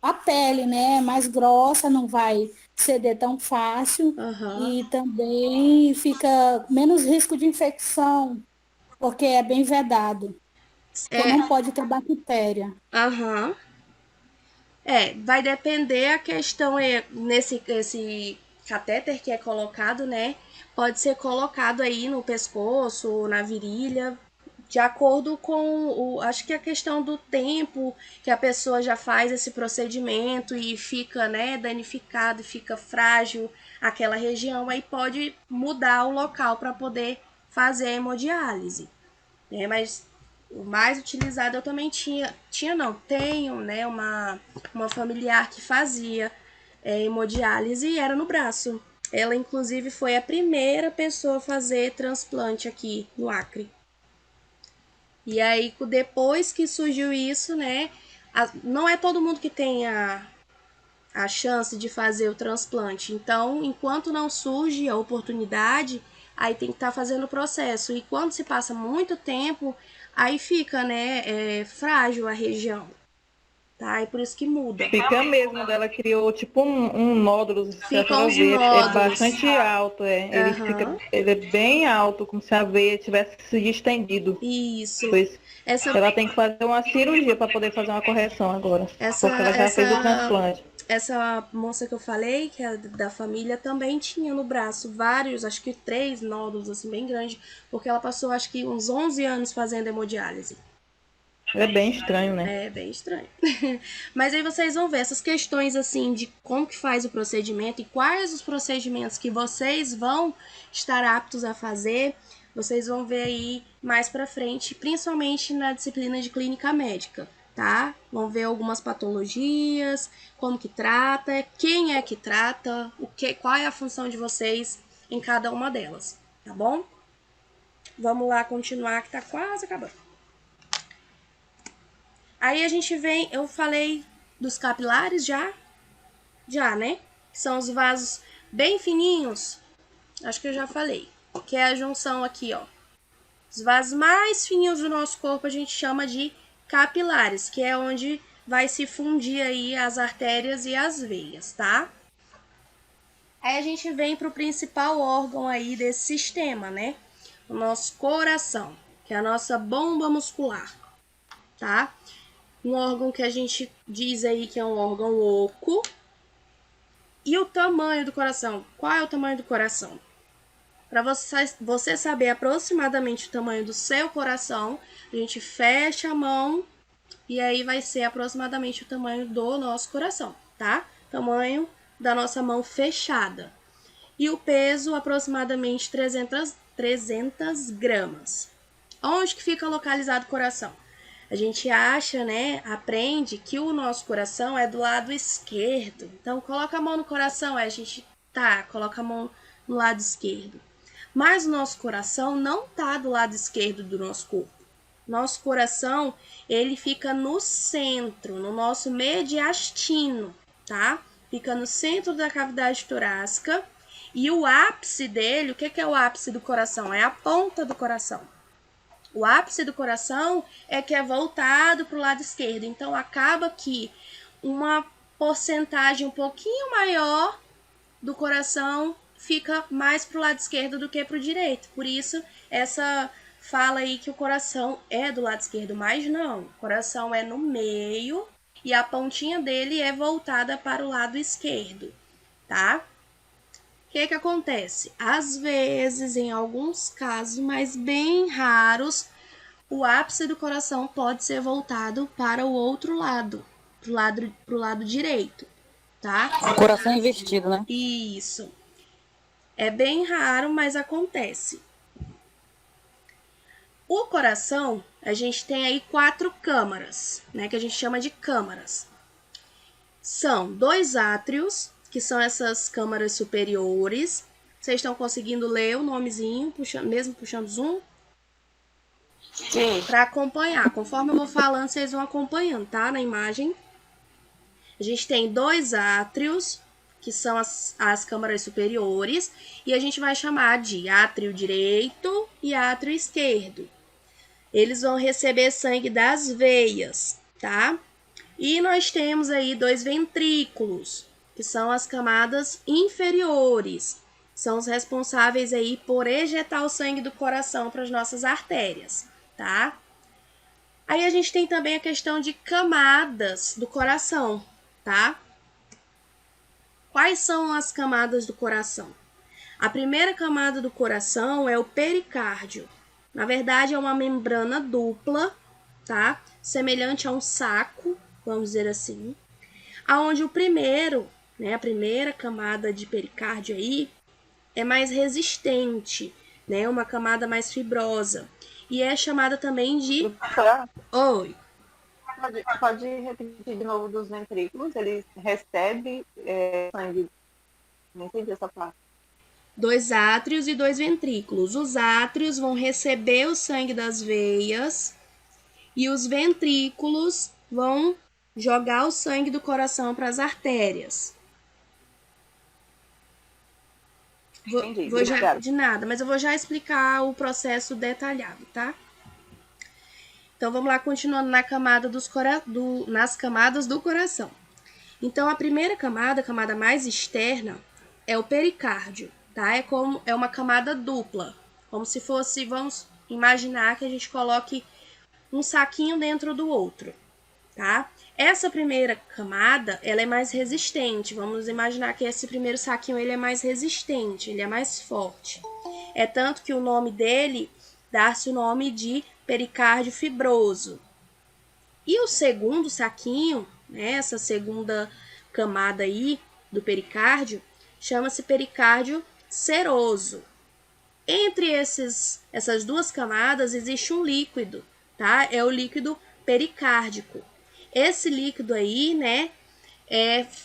Speaker 2: a pele, né, é mais grossa, não vai ceder tão fácil e também fica menos risco de infecção, porque é bem vedado. Porque não pode ter bactéria.
Speaker 1: Vai depender a questão esse catéter que é colocado, né? Pode ser colocado aí no pescoço, na virilha, de acordo com acho que a questão do tempo que a pessoa já faz esse procedimento e fica, né, danificado, fica frágil aquela região, aí pode mudar o local para poder fazer a hemodiálise, né? Mas o mais utilizado eu também tenho, né, uma familiar que fazia hemodiálise e era no braço. Ela, inclusive, foi a primeira pessoa a fazer transplante aqui no Acre. E aí, depois que surgiu isso, né, não é todo mundo que tem a chance de fazer o transplante. Então, enquanto não surge a oportunidade, aí tem que estar fazendo o processo. E quando se passa muito tempo, aí fica, né, frágil a região, tá? E por isso que muda.
Speaker 8: Fica mesmo, ela criou tipo um nódulo,
Speaker 1: Ficam os
Speaker 8: é
Speaker 1: nódulos.
Speaker 8: bastante alto, ele é bem alto, como se a veia tivesse se distendido.
Speaker 1: Isso.
Speaker 8: Pois ela tem que fazer uma cirurgia para poder fazer uma correção agora, porque ela já fez o transplante.
Speaker 1: Essa moça que eu falei, que é da família, também tinha no braço vários, acho que 3 nódulos, assim, bem grandes, porque ela passou, acho que uns 11 anos fazendo hemodiálise.
Speaker 8: É bem estranho, né?
Speaker 1: É bem estranho. Mas aí vocês vão ver essas questões, assim, de como que faz o procedimento e quais os procedimentos que vocês vão estar aptos a fazer, vocês vão ver aí mais pra frente, principalmente na disciplina de clínica médica. Tá? Vão ver algumas patologias, como que trata, quem é que trata, qual é a função de vocês em cada uma delas, tá bom? Vamos lá continuar que tá quase acabando. Aí a gente vem, eu falei dos capilares já, né? Que são os vasos bem fininhos, acho que eu já falei, que é a junção aqui, ó. Os vasos mais fininhos do nosso corpo a gente chama de capilares, que é onde vai se fundir aí as artérias e as veias, tá? Aí a gente vem para o principal órgão aí desse sistema, né? O nosso coração, que é a nossa bomba muscular, tá? Um órgão que a gente diz aí que é um órgão oco. E o tamanho do coração? Qual é o tamanho do coração? Para você saber aproximadamente o tamanho do seu coração, a gente fecha a mão e aí vai ser aproximadamente o tamanho do nosso coração, tá? Tamanho da nossa mão fechada. E o peso, aproximadamente 300 gramas. Onde que fica localizado o coração? A gente acha, né, aprende que o nosso coração é do lado esquerdo. Então, coloca a mão no coração, coloca a mão no lado esquerdo. Mas o nosso coração não tá do lado esquerdo do nosso corpo. Nosso coração, ele fica no centro, no nosso mediastino, tá? Fica no centro da cavidade torácica. E o ápice dele, o que é o ápice do coração? É a ponta do coração. O ápice do coração é que é voltado para o lado esquerdo. Então, acaba que uma porcentagem um pouquinho maior do coração fica mais para o lado esquerdo do que para o direito. Por isso, essa fala aí que o coração é do lado esquerdo, mas não. O coração é no meio e a pontinha dele é voltada para o lado esquerdo, tá? O que acontece? Às vezes, em alguns casos, mas bem raros, o ápice do coração pode ser voltado para o outro lado, pro lado direito, tá?
Speaker 10: O coração invertido, né?
Speaker 1: Isso. É bem raro, mas acontece. O coração, a gente tem aí 4 câmaras, né? Que a gente chama de câmaras. São 2 átrios, que são essas câmaras superiores. Vocês estão conseguindo ler o nomezinho, mesmo puxando zoom?
Speaker 7: Sim.
Speaker 1: Para acompanhar. Conforme eu vou falando, vocês vão acompanhando, tá? Na imagem. A gente tem 2 átrios, que são as câmaras superiores, e a gente vai chamar de átrio direito e átrio esquerdo. Eles vão receber sangue das veias, tá? E nós temos aí 2 ventrículos, que são as camadas inferiores. São os responsáveis aí por ejetar o sangue do coração para as nossas artérias, tá? Aí a gente tem também a questão de camadas do coração, tá? Quais são as camadas do coração? A primeira camada do coração é o pericárdio. Na verdade, é uma membrana dupla, tá? Semelhante a um saco, vamos dizer assim. Aonde o primeiro, né, a primeira camada de pericárdio aí é mais resistente, né? Uma camada mais fibrosa. E é chamada também de... Oi.
Speaker 7: Pode repetir de novo dos ventrículos? Ele recebe sangue. Não entendi essa parte.
Speaker 1: 2 átrios e 2 ventrículos. Os átrios vão receber o sangue das veias e os ventrículos vão jogar o sangue do coração para as artérias. De nada, mas eu vou já explicar o processo detalhado, tá? Então, vamos lá, continuando na camada nas camadas do coração. Então, a primeira camada, a camada mais externa, é o pericárdio, tá? É uma camada dupla, como se fosse, vamos imaginar que a gente coloque um saquinho dentro do outro, tá? Essa primeira camada, ela é mais resistente. Vamos imaginar que esse primeiro saquinho, ele é mais resistente, ele é mais forte. É tanto que o nome dele dá-se o nome de pericárdio fibroso. E o segundo saquinho, né, essa segunda camada aí do pericárdio, chama-se pericárdio seroso. Entre essas duas camadas existe um líquido, tá? É o líquido pericárdico. Esse líquido aí, né,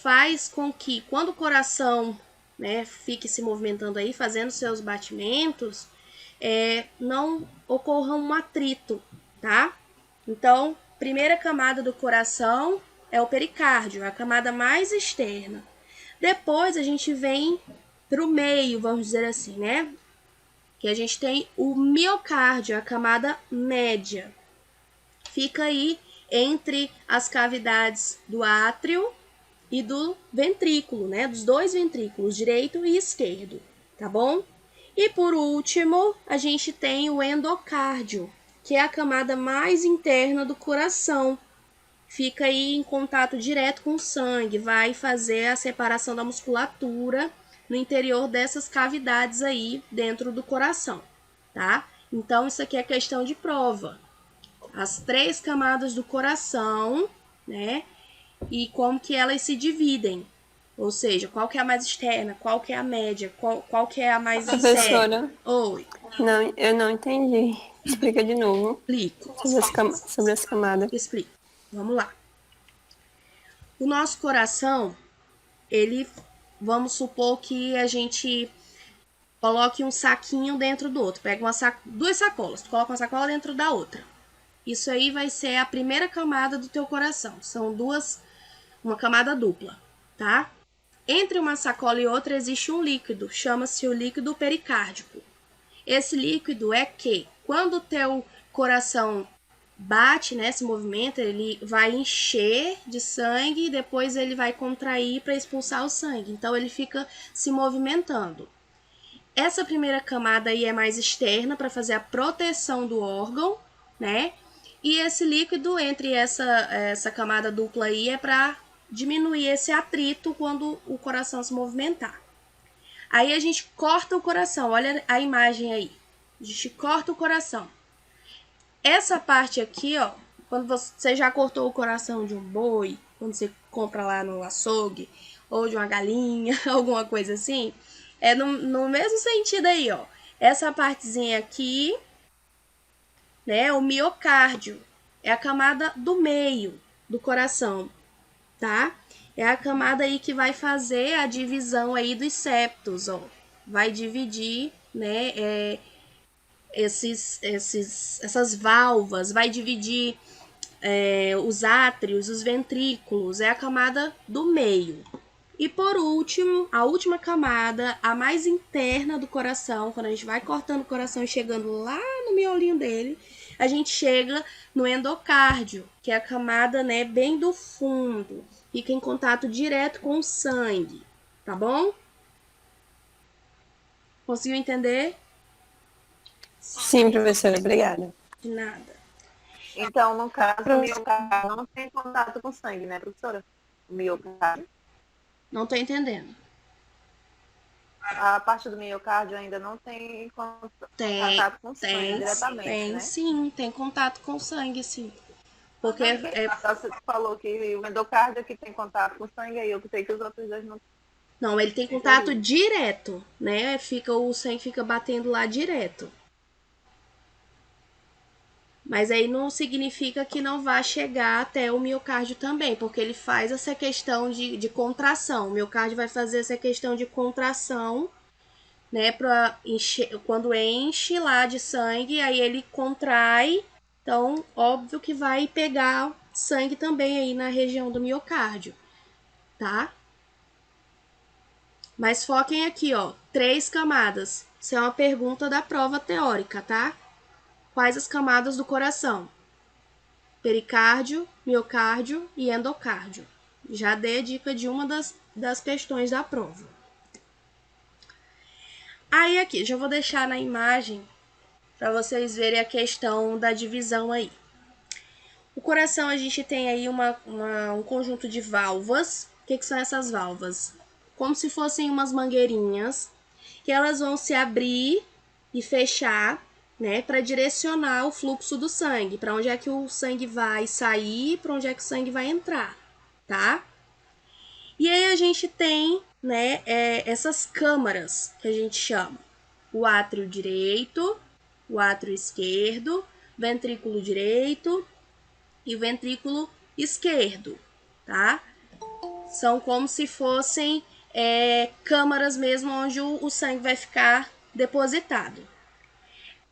Speaker 1: faz com que quando o coração, né, fique se movimentando aí, fazendo seus batimentos, não ocorra um atrito, tá? Então, primeira camada do coração é o pericárdio, a camada mais externa. Depois a gente vem para o meio, vamos dizer assim, né? Que a gente tem o miocárdio, a camada média. Fica aí entre as cavidades do átrio e do ventrículo, né? Dos 2 ventrículos, direito e esquerdo, tá bom? E por último, a gente tem o endocárdio, que é a camada mais interna do coração. Fica aí em contato direto com o sangue, vai fazer a separação da musculatura no interior dessas cavidades aí dentro do coração, tá? Então, isso aqui é questão de prova. As 3 camadas do coração, né? E como que elas se dividem. Ou seja, qual que é a mais externa, qual que é a média, qual que é a mais
Speaker 7: Professora,
Speaker 1: Oi.
Speaker 7: Não, eu não entendi. Explica de novo.
Speaker 1: Explico.
Speaker 7: Sobre as camadas.
Speaker 1: Explico. Vamos lá. O nosso coração, vamos supor que a gente coloque um saquinho dentro do outro. Pega 2 sacolas, tu coloca uma sacola dentro da outra. Isso aí vai ser a primeira camada do teu coração. São uma camada dupla, tá? Entre uma sacola e outra existe um líquido, chama-se o líquido pericárdico. Esse líquido é que, quando o teu coração bate, né, se movimenta, ele vai encher de sangue e depois ele vai contrair para expulsar o sangue. Então ele fica se movimentando. Essa primeira camada aí é mais externa para fazer a proteção do órgão, né? E esse líquido entre essa camada dupla aí é para diminuir esse atrito quando o coração se movimentar. Aí a gente corta o coração, olha a imagem aí. A gente corta o coração. Essa parte aqui, ó, quando você já cortou o coração de um boi, quando você compra lá no açougue, ou de uma galinha, alguma coisa assim, é no mesmo sentido aí, ó. Essa partezinha aqui, né, o miocárdio, é a camada do meio do coração, tá? É a camada aí que vai fazer a divisão aí dos septos, ó. Vai dividir, né, essas válvulas, vai dividir os átrios, os ventrículos, é a camada do meio. E por último, a última camada, a mais interna do coração, quando a gente vai cortando o coração e chegando lá no miolinho dele, a gente chega no endocárdio, que é a camada, né, bem do fundo, fica em contato direto com o sangue, tá bom? Conseguiu entender?
Speaker 7: Sim, professora, obrigada.
Speaker 1: De nada.
Speaker 7: Então, no caso, o miocárdio não tem contato com sangue, né, professora? O miocárdio.
Speaker 1: Não tô entendendo.
Speaker 7: A parte do miocárdio ainda não tem contato com sangue diretamente,
Speaker 1: tem,
Speaker 7: né?
Speaker 1: Sim, tem contato com sangue, sim. Porque
Speaker 7: Você falou que o endocárdio que tem contato com sangue, aí eu sei que os outros dois não.
Speaker 1: Não, ele tem contato direto, né? O sangue fica batendo lá direto. Mas aí não significa que não vá chegar até o miocárdio também, porque ele faz essa questão de contração. O miocárdio vai fazer essa questão de contração, né? Quando enche lá de sangue, aí ele contrai. Então, óbvio que vai pegar sangue também aí na região do miocárdio, tá? Mas foquem aqui, ó, 3 camadas. Isso é uma pergunta da prova teórica, tá? Quais as camadas do coração? Pericárdio, miocárdio e endocárdio. Já dei a dica de uma das questões da prova. Aí aqui, já vou deixar na imagem para vocês verem a questão da divisão aí. O coração, a gente tem aí um conjunto de válvulas. O que são essas válvulas? Como se fossem umas mangueirinhas, que elas vão se abrir e fechar, né, para direcionar o fluxo do sangue, para onde é que o sangue vai sair, para onde é que o sangue vai entrar, tá? E aí a gente tem, né, essas câmaras que a gente chama: o átrio direito, o átrio esquerdo, ventrículo direito e ventrículo esquerdo, tá? São como se fossem câmaras mesmo onde o sangue vai ficar depositado.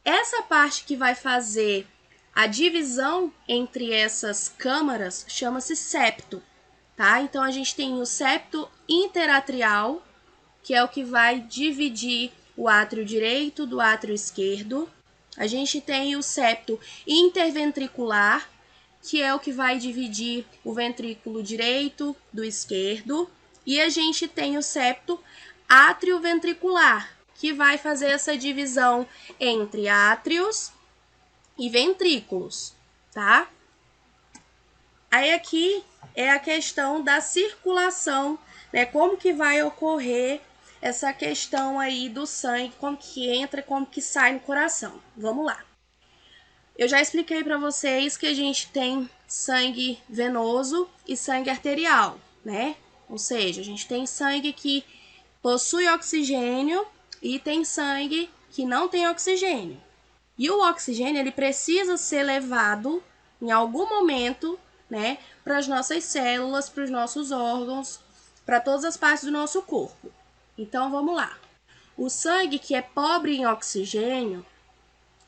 Speaker 1: Essa parte que vai fazer a divisão entre essas câmaras chama-se septo, tá? Então a gente tem o septo interatrial, que é o que vai dividir o átrio direito do átrio esquerdo. A gente tem o septo interventricular, que é o que vai dividir o ventrículo direito do esquerdo. E a gente tem o septo atrioventricular, que vai fazer essa divisão entre átrios e ventrículos, tá? Aí aqui é a questão da circulação, né? Como que vai ocorrer essa questão aí do sangue, como que entra, como que sai no coração. Vamos lá. Eu já expliquei para vocês que a gente tem sangue venoso e sangue arterial, né? Ou seja, a gente tem sangue que possui oxigênio e tem sangue que não tem oxigênio. E o oxigênio, ele precisa ser levado em algum momento, né, para as nossas células, para os nossos órgãos, para todas as partes do nosso corpo. Então, vamos lá. O sangue que é pobre em oxigênio,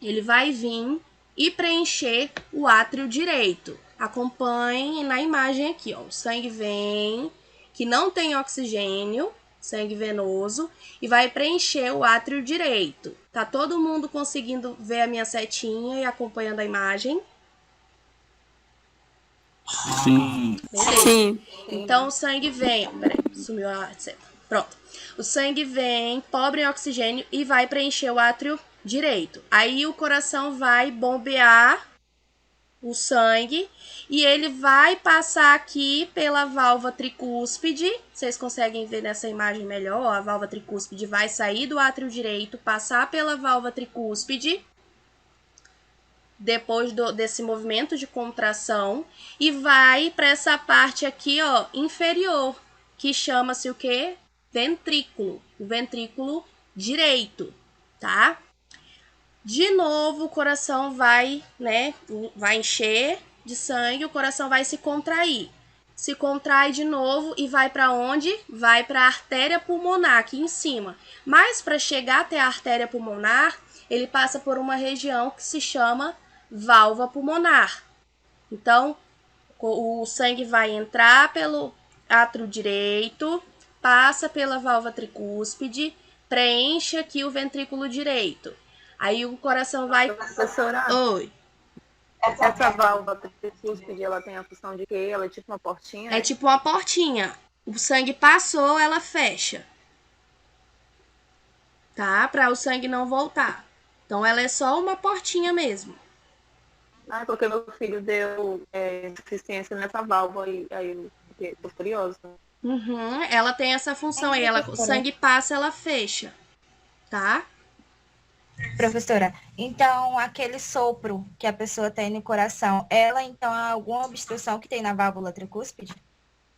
Speaker 1: ele vai vir e preencher o átrio direito. Acompanhem na imagem aqui, ó. O sangue vem, que não tem oxigênio, sangue venoso, e vai preencher o átrio direito. Tá todo mundo conseguindo ver a minha setinha e acompanhando a imagem?
Speaker 6: Sim.
Speaker 1: Sim. Então o sangue vem. Peraí, sumiu a seta. Pronto. O sangue vem, pobre em oxigênio, e vai preencher o átrio direito. Aí o coração vai bombear o sangue e ele vai passar aqui pela válvula tricúspide. Vocês conseguem ver nessa imagem melhor? A válvula tricúspide vai sair do átrio direito, passar pela válvula tricúspide, depois desse movimento de contração, e vai para essa parte aqui, ó, inferior, que chama-se o quê? Ventrículo. O ventrículo direito, tá? De novo, o coração vai, né, vai encher de sangue, o coração vai se contrair. Se contrai de novo e vai para onde? Vai para a artéria pulmonar, aqui em cima. Mas para chegar até a artéria pulmonar, ele passa por uma região que se chama válvula pulmonar. Então, o sangue vai entrar pelo átrio direito, passa pela válvula tricúspide, preenche aqui o ventrículo direito. Aí o coração vai...
Speaker 7: Professora,
Speaker 1: Oi.
Speaker 7: essa válvula tricúspide, ela tem a função de quê? Ela é tipo uma portinha?
Speaker 1: É tipo uma portinha. O sangue passou, ela fecha. Tá? Para o sangue não voltar. Então, ela é só uma portinha mesmo.
Speaker 7: Ah, porque meu filho deu deficiência nessa válvula e aí eu tô curiosa.
Speaker 1: Uhum, ela tem essa função aí. O sangue passa, ela fecha. Tá?
Speaker 5: Professora, então aquele sopro que a pessoa tem no coração, ela então é alguma obstrução que tem na válvula tricúspide?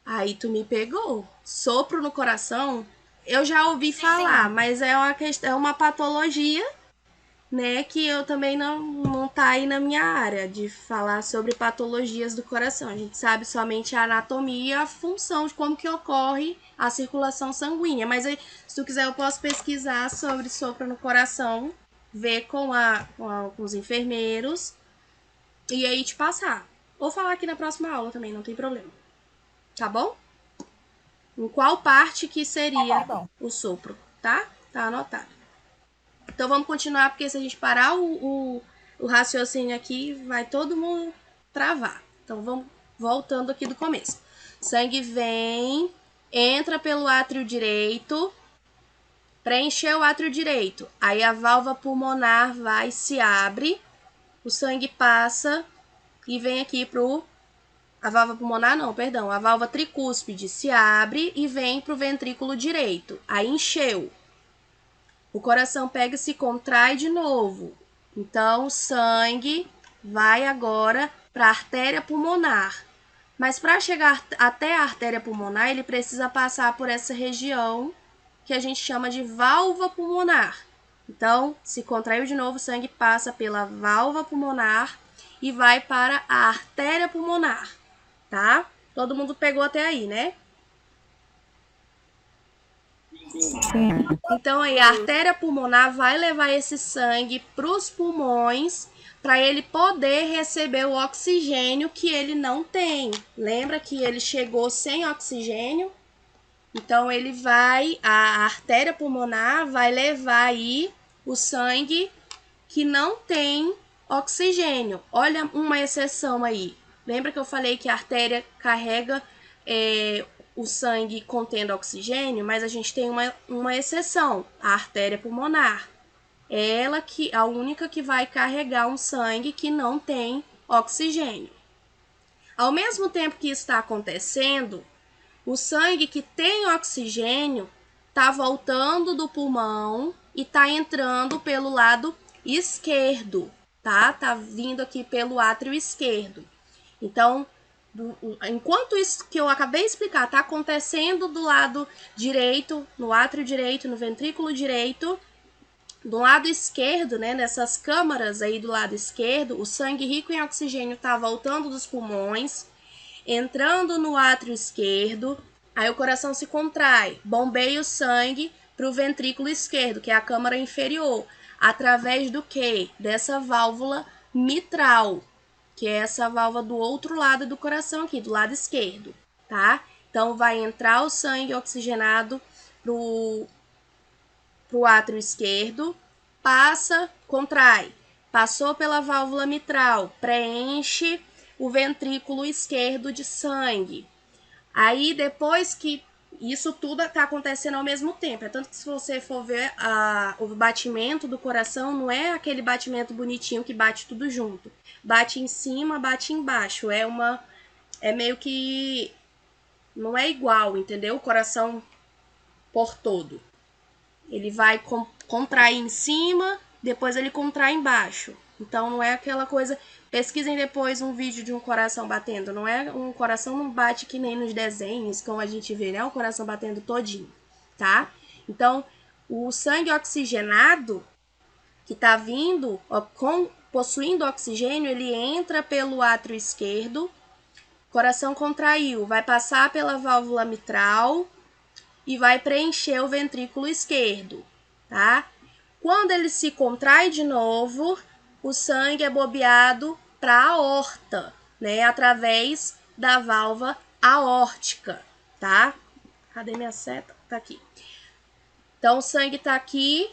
Speaker 1: Aí tu me pegou. Sopro no coração, eu já ouvi falar, mas é uma questão, é uma patologia, né, que eu também não tá aí na minha área de falar sobre patologias do coração. A gente sabe somente a anatomia e a função de como que ocorre a circulação sanguínea. Mas aí, se tu quiser, eu posso pesquisar sobre sopro no coração, ver com os enfermeiros e aí te passar. Ou falar aqui na próxima aula também, não tem problema. Tá bom? Em qual parte que seria o sopro, tá? Tá anotado. Então vamos continuar, porque se a gente parar o raciocínio aqui, vai todo mundo travar. Então vamos voltando aqui do começo. Sangue vem, entra pelo átrio direito, preencheu o átrio direito. Aí a válvula pulmonar vai, se abre, o sangue passa e vem aqui pro... A válvula pulmonar não, perdão. A válvula tricúspide se abre e vem pro ventrículo direito. Aí encheu. O coração pega e se contrai de novo. Então, o sangue vai agora para a artéria pulmonar. Mas para chegar até a artéria pulmonar, ele precisa passar por essa região que a gente chama de válvula pulmonar. Então, se contraiu de novo, o sangue passa pela válvula pulmonar e vai para a artéria pulmonar, tá? Todo mundo pegou até aí, né? Então, aí, a artéria pulmonar vai levar esse sangue para os pulmões para ele poder receber o oxigênio que ele não tem. Lembra que ele chegou sem oxigênio? Então, ele vai, a artéria pulmonar vai levar aí o sangue que não tem oxigênio. Olha uma exceção aí. Lembra que eu falei que a artéria carrega o sangue contendo oxigênio, mas a gente tem uma exceção, a artéria pulmonar. Ela que a única que vai carregar um sangue que não tem oxigênio. Ao mesmo tempo que isso está acontecendo, o sangue que tem oxigênio está voltando do pulmão e está entrando pelo lado esquerdo, tá? Tá vindo aqui pelo átrio esquerdo. Então, enquanto isso que eu acabei de explicar está acontecendo do lado direito, no átrio direito, no ventrículo direito, do lado esquerdo, né, nessas câmaras aí do lado esquerdo, o sangue rico em oxigênio está voltando dos pulmões, entrando no átrio esquerdo, aí o coração se contrai, bombeia o sangue para o ventrículo esquerdo, que é a câmara inferior, através do quê? Dessa válvula mitral, que é essa válvula do outro lado do coração aqui, do lado esquerdo, tá? Então, vai entrar o sangue oxigenado pro átrio esquerdo, passa, contrai, passou pela válvula mitral, preenche o ventrículo esquerdo de sangue. Aí, depois que isso tudo está acontecendo ao mesmo tempo, é tanto que se você for ver o batimento do coração, não é aquele batimento bonitinho que bate tudo junto. Bate em cima, bate embaixo. É meio que não é igual, entendeu? O coração por todo. Ele vai contrair em cima, depois ele contrai embaixo. Então não é aquela coisa. Pesquisem depois um vídeo de um coração batendo. Não é um coração, não bate que nem nos desenhos, como a gente vê, né? O coração batendo todinho, tá? Então, o sangue oxigenado que tá vindo, possuindo oxigênio, ele entra pelo átrio esquerdo, coração contraiu, vai passar pela válvula mitral e vai preencher o ventrículo esquerdo, tá? Quando ele se contrai de novo, o sangue é bobeado para a aorta, né? Através da válvula aórtica, tá? Cadê minha seta? Tá aqui. Então, o sangue tá aqui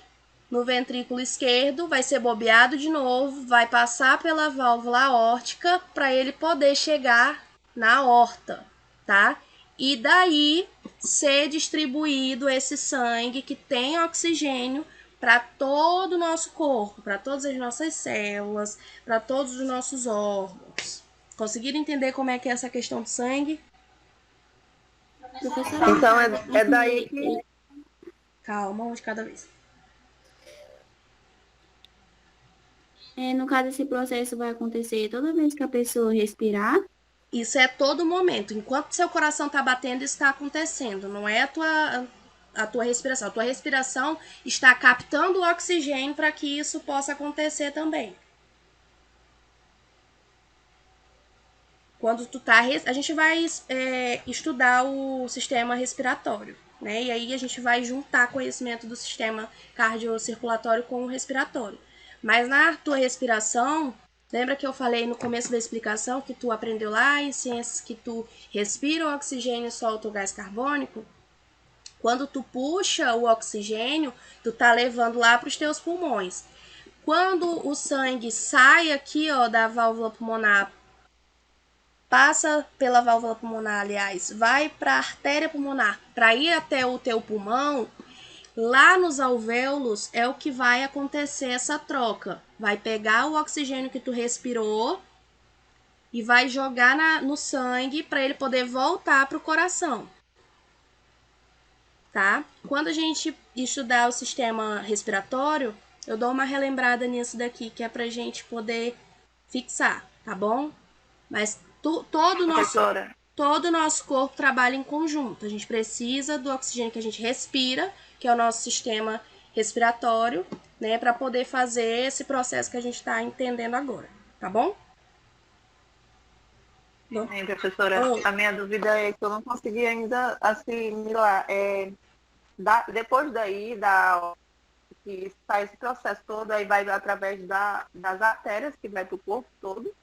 Speaker 1: no ventrículo esquerdo, vai ser bobeado de novo, vai passar pela válvula aórtica para ele poder chegar na aorta, tá? E daí ser distribuído esse sangue que tem oxigênio para todo o nosso corpo, para todas as nossas células, para todos os nossos órgãos. Conseguiram entender como é que é essa questão do sangue?
Speaker 7: Então é daí que...
Speaker 1: Calma, um de cada vez.
Speaker 11: No caso, esse processo vai acontecer toda vez que a pessoa respirar?
Speaker 1: Isso é todo momento. Enquanto seu coração está batendo, isso está acontecendo. Não é a tua respiração. A tua respiração está captando o oxigênio para que isso possa acontecer também. Quando tu tá... A gente vai estudar o sistema respiratório, né? E aí a gente vai juntar conhecimento do sistema cardiocirculatório com o respiratório. Mas na tua respiração, lembra que eu falei no começo da explicação que tu aprendeu lá em ciências que tu respira o oxigênio e solta o gás carbônico? Quando tu puxa o oxigênio, tu tá levando lá para os teus pulmões. Quando o sangue sai aqui, ó, da válvula pulmonar, passa pela válvula pulmonar, aliás, vai para a artéria pulmonar, para ir até o teu pulmão, lá nos alvéolos é o que vai acontecer essa troca. Vai pegar o oxigênio que tu respirou e vai jogar no sangue para ele poder voltar para o coração. Tá? Quando a gente estudar o sistema respiratório, eu dou uma relembrada nisso daqui, que é pra gente poder fixar, tá bom? Mas todo o nosso corpo trabalha em conjunto. A gente precisa do oxigênio que a gente respira, que é o nosso sistema respiratório, né, para poder fazer esse processo que a gente está entendendo agora, tá bom?
Speaker 7: Sim, professora, a minha dúvida é que eu não consegui ainda assimilar. Depois daí, que sai esse processo todo, aí vai através das artérias, que vai para o corpo todo.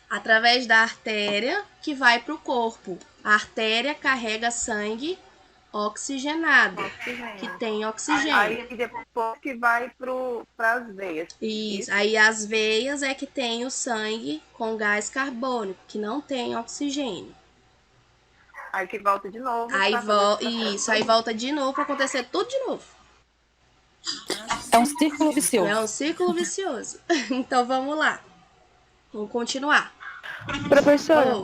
Speaker 1: Através da artéria que vai para o corpo. A artéria carrega sangue oxigenado, que tem oxigênio.
Speaker 7: Aí depois que vai para as veias.
Speaker 1: Isso. Aí as veias é que tem o sangue com gás carbônico, que não tem oxigênio.
Speaker 7: Aí que volta de novo.
Speaker 1: Aí volta de novo para acontecer tudo de novo.
Speaker 10: É um círculo vicioso.
Speaker 1: É um círculo vicioso. Então vamos lá. Vamos continuar.
Speaker 9: Professora,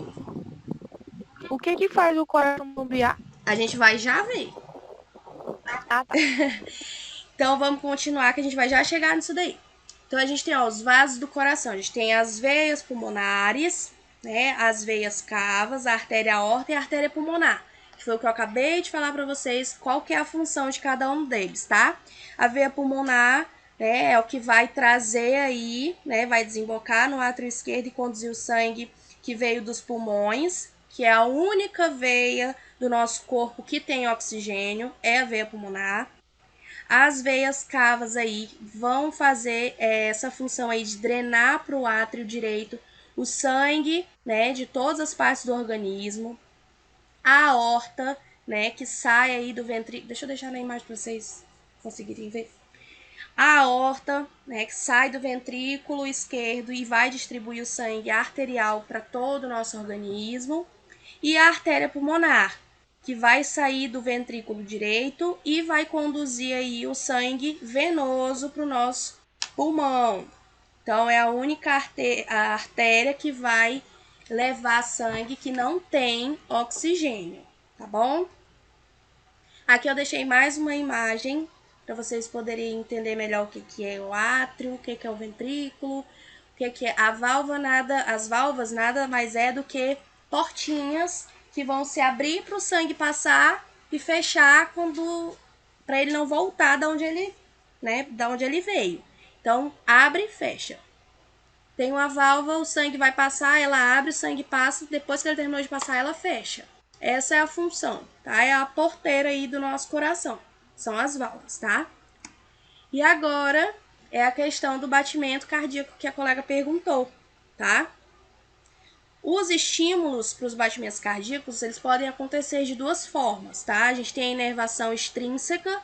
Speaker 9: o que faz o coração bombear?
Speaker 1: A gente vai já ver.
Speaker 9: Ah, tá.
Speaker 1: Então vamos continuar que a gente vai já chegar nisso daí. Então a gente tem os vasos do coração. A gente tem as veias pulmonares, né? As veias cavas, a artéria aorta e a artéria pulmonar. Que foi o que eu acabei de falar para vocês, qual que é a função de cada um deles, tá? A veia pulmonar, né, é o que vai trazer aí, né, vai desembocar no átrio esquerdo e conduzir o sangue que veio dos pulmões, que é a única veia do nosso corpo que tem oxigênio, é a veia pulmonar. As veias cavas aí vão fazer essa função aí de drenar para o átrio direito o sangue, né, de todas as partes do organismo. A aorta né, que sai aí do ventrículo. Deixa eu deixar na imagem para vocês conseguirem ver. A aorta, né, que sai do ventrículo esquerdo e vai distribuir o sangue arterial para todo o nosso organismo. E a artéria pulmonar, que vai sair do ventrículo direito e vai conduzir aí o sangue venoso para o nosso pulmão. Então, é a única artéria que vai levar sangue que não tem oxigênio, tá bom? Aqui eu deixei mais uma imagem para vocês poderem entender melhor o que é o átrio, o que é o ventrículo, o que é a válvula. As válvulas nada mais é do que portinhas que vão se abrir para o sangue passar e fechar para ele não voltar da onde ele veio. Então, abre e fecha. Tem uma válvula, o sangue vai passar, ela abre, o sangue passa, depois que ele terminou de passar, ela fecha. Essa é a função, tá? É a porteira aí do nosso coração. São as válvulas, tá? E agora é a questão do batimento cardíaco que a colega perguntou, tá? Os estímulos para os batimentos cardíacos, eles podem acontecer de duas formas, tá? A gente tem a inervação extrínseca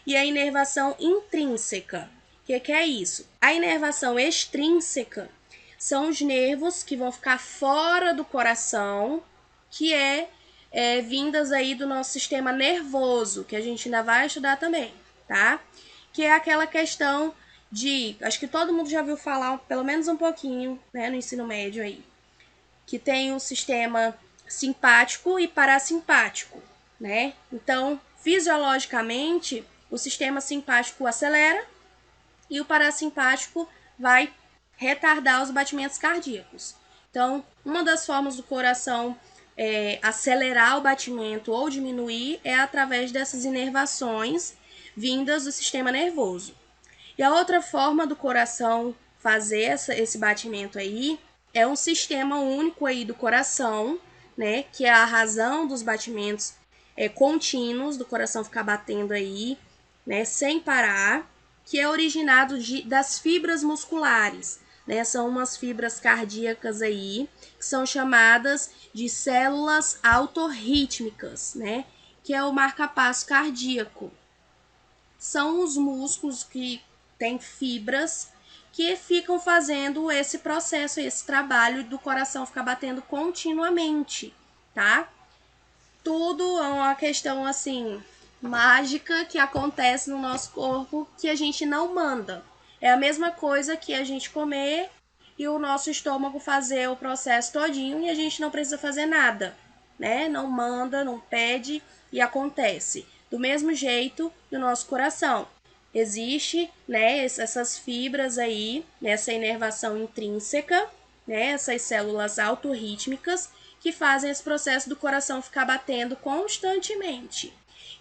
Speaker 1: e a inervação intrínseca. O que é isso? A inervação extrínseca são os nervos que vão ficar fora do coração, que vindas aí do nosso sistema nervoso, que a gente ainda vai estudar também, tá? Que é aquela questão de, acho que todo mundo já viu falar pelo menos um pouquinho, né, no ensino médio aí, que tem o sistema simpático e parasimpático, né? Então, fisiologicamente, o sistema simpático acelera e o parasimpático vai retardar os batimentos cardíacos. Então, uma das formas do coração acelerar o batimento ou diminuir é através dessas inervações vindas do sistema nervoso. E a outra forma do coração fazer esse batimento aí é um sistema único aí do coração, né, que é a razão dos batimentos contínuos, do coração ficar batendo aí, né, sem parar, que é originado das fibras musculares, né? São umas fibras cardíacas aí, que são chamadas de células autorrítmicas, né? Que é o marca-passo cardíaco. São os músculos que têm fibras que ficam fazendo esse processo, esse trabalho do coração ficar batendo continuamente, tá? Tudo é uma questão, assim, mágica que acontece no nosso corpo que a gente não manda. É a mesma coisa que a gente comer e o nosso estômago fazer o processo todinho e a gente não precisa fazer nada, né? Não manda, não pede e acontece. Do mesmo jeito no nosso coração. Existe, né, essas fibras aí, nessa inervação intrínseca, né, essas células autorrítmicas que fazem esse processo do coração ficar batendo constantemente.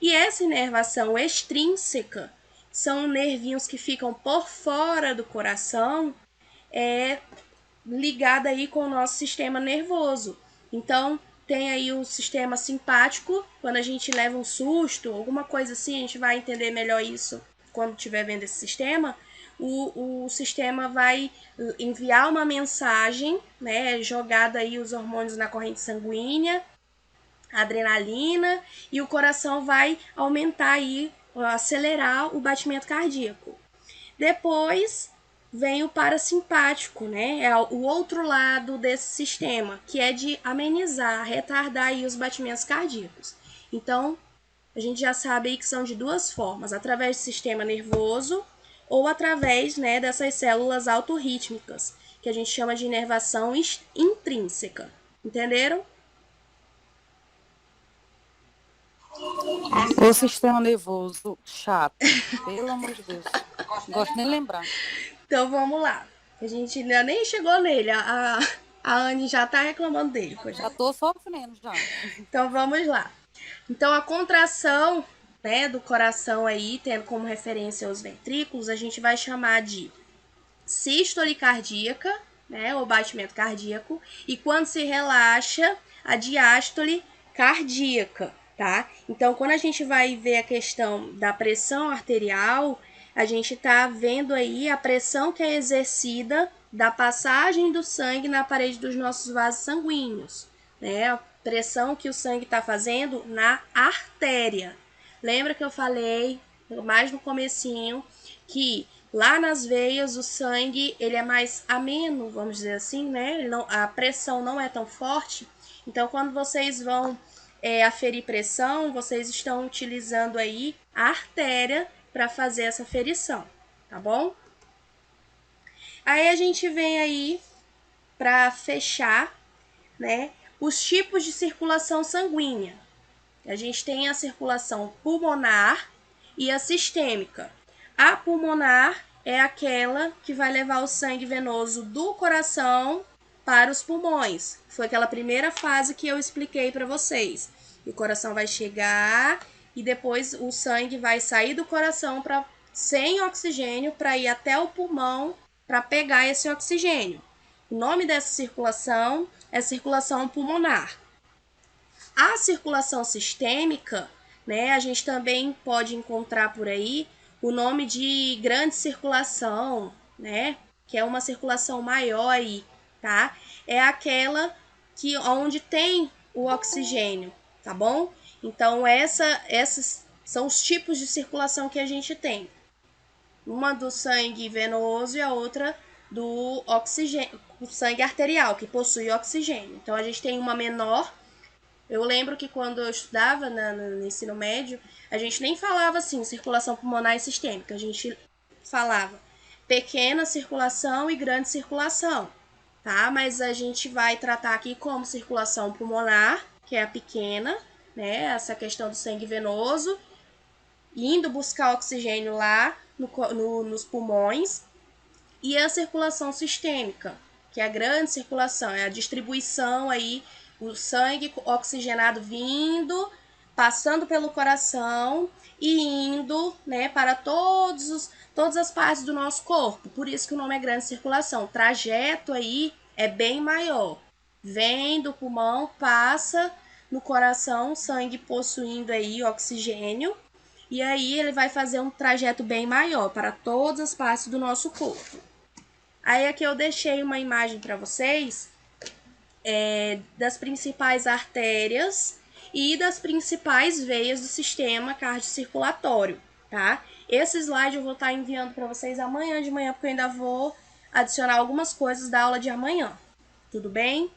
Speaker 1: E essa inervação extrínseca são nervinhos que ficam por fora do coração, ligada aí com o nosso sistema nervoso. Então, tem aí o sistema simpático, quando a gente leva um susto, alguma coisa assim, a gente vai entender melhor isso quando estiver vendo esse sistema. O sistema vai enviar uma mensagem, né, jogada aí os hormônios na corrente sanguínea, adrenalina, e o coração vai aumentar aí, acelerar o batimento cardíaco. Depois vem o parasimpático, né? É o outro lado desse sistema, que é de amenizar, retardar aí os batimentos cardíacos. Então, a gente já sabe aí que são de duas formas, através do sistema nervoso ou através, né, dessas células autorrítmicas, que a gente chama de inervação intrínseca. Entenderam?
Speaker 10: O sistema nervoso chato, pelo amor de Deus. Não gosto nem de lembrar.
Speaker 1: Então vamos lá. A gente ainda nem chegou nele. A Anne já tá reclamando dele.
Speaker 10: Já tô sofrendo já.
Speaker 1: Então vamos lá. Então a contração, né, do coração aí, tendo como referência os ventrículos, a gente vai chamar de sístole cardíaca, né, ou batimento cardíaco, e quando se relaxa, a diástole cardíaca, tá? Então, quando a gente vai ver a questão da pressão arterial, a gente tá vendo aí a pressão que é exercida da passagem do sangue na parede dos nossos vasos sanguíneos, né? pressão que o sangue está fazendo na artéria. Lembra que eu falei mais no comecinho que lá nas veias o sangue ele é mais ameno, vamos dizer assim, né? A pressão não é tão forte. Então, quando vocês vão aferir pressão, vocês estão utilizando aí a artéria para fazer essa ferição, tá bom? Aí a gente vem aí para fechar, né, os tipos de circulação sanguínea. A gente tem a circulação pulmonar e a sistêmica. A pulmonar é aquela que vai levar o sangue venoso do coração para os pulmões. Foi aquela primeira fase que eu expliquei para vocês. O coração vai chegar e depois o sangue vai sair do coração sem oxigênio para ir até o pulmão para pegar esse oxigênio. O nome dessa circulação é circulação pulmonar. A circulação sistêmica, né, a gente também pode encontrar por aí o nome de grande circulação, né, que é uma circulação maior aí, tá? É aquela onde tem o oxigênio, tá bom? Então, esses são os tipos de circulação que a gente tem. Uma do sangue venoso e a outra do oxigênio, o sangue arterial, que possui oxigênio. Então, a gente tem uma menor. Eu lembro que quando eu estudava no ensino médio, a gente nem falava assim, circulação pulmonar e sistêmica. A gente falava pequena circulação e grande circulação, tá? Mas a gente vai tratar aqui como circulação pulmonar, que é a pequena, né? Essa questão do sangue venoso, indo buscar oxigênio lá nos pulmões. E a circulação sistêmica, que é a grande circulação, é a distribuição aí, o sangue oxigenado vindo, passando pelo coração e indo, né, para todas as partes do nosso corpo. Por isso que o nome é grande circulação. O trajeto aí é bem maior. Vem do pulmão, passa no coração, o sangue possuindo aí oxigênio. E aí ele vai fazer um trajeto bem maior para todas as partes do nosso corpo. Aí aqui eu deixei uma imagem para vocês das principais artérias e das principais veias do sistema cardiocirculatório, tá? Esse slide eu vou estar enviando para vocês amanhã de manhã, porque eu ainda vou adicionar algumas coisas da aula de amanhã. Tudo bem?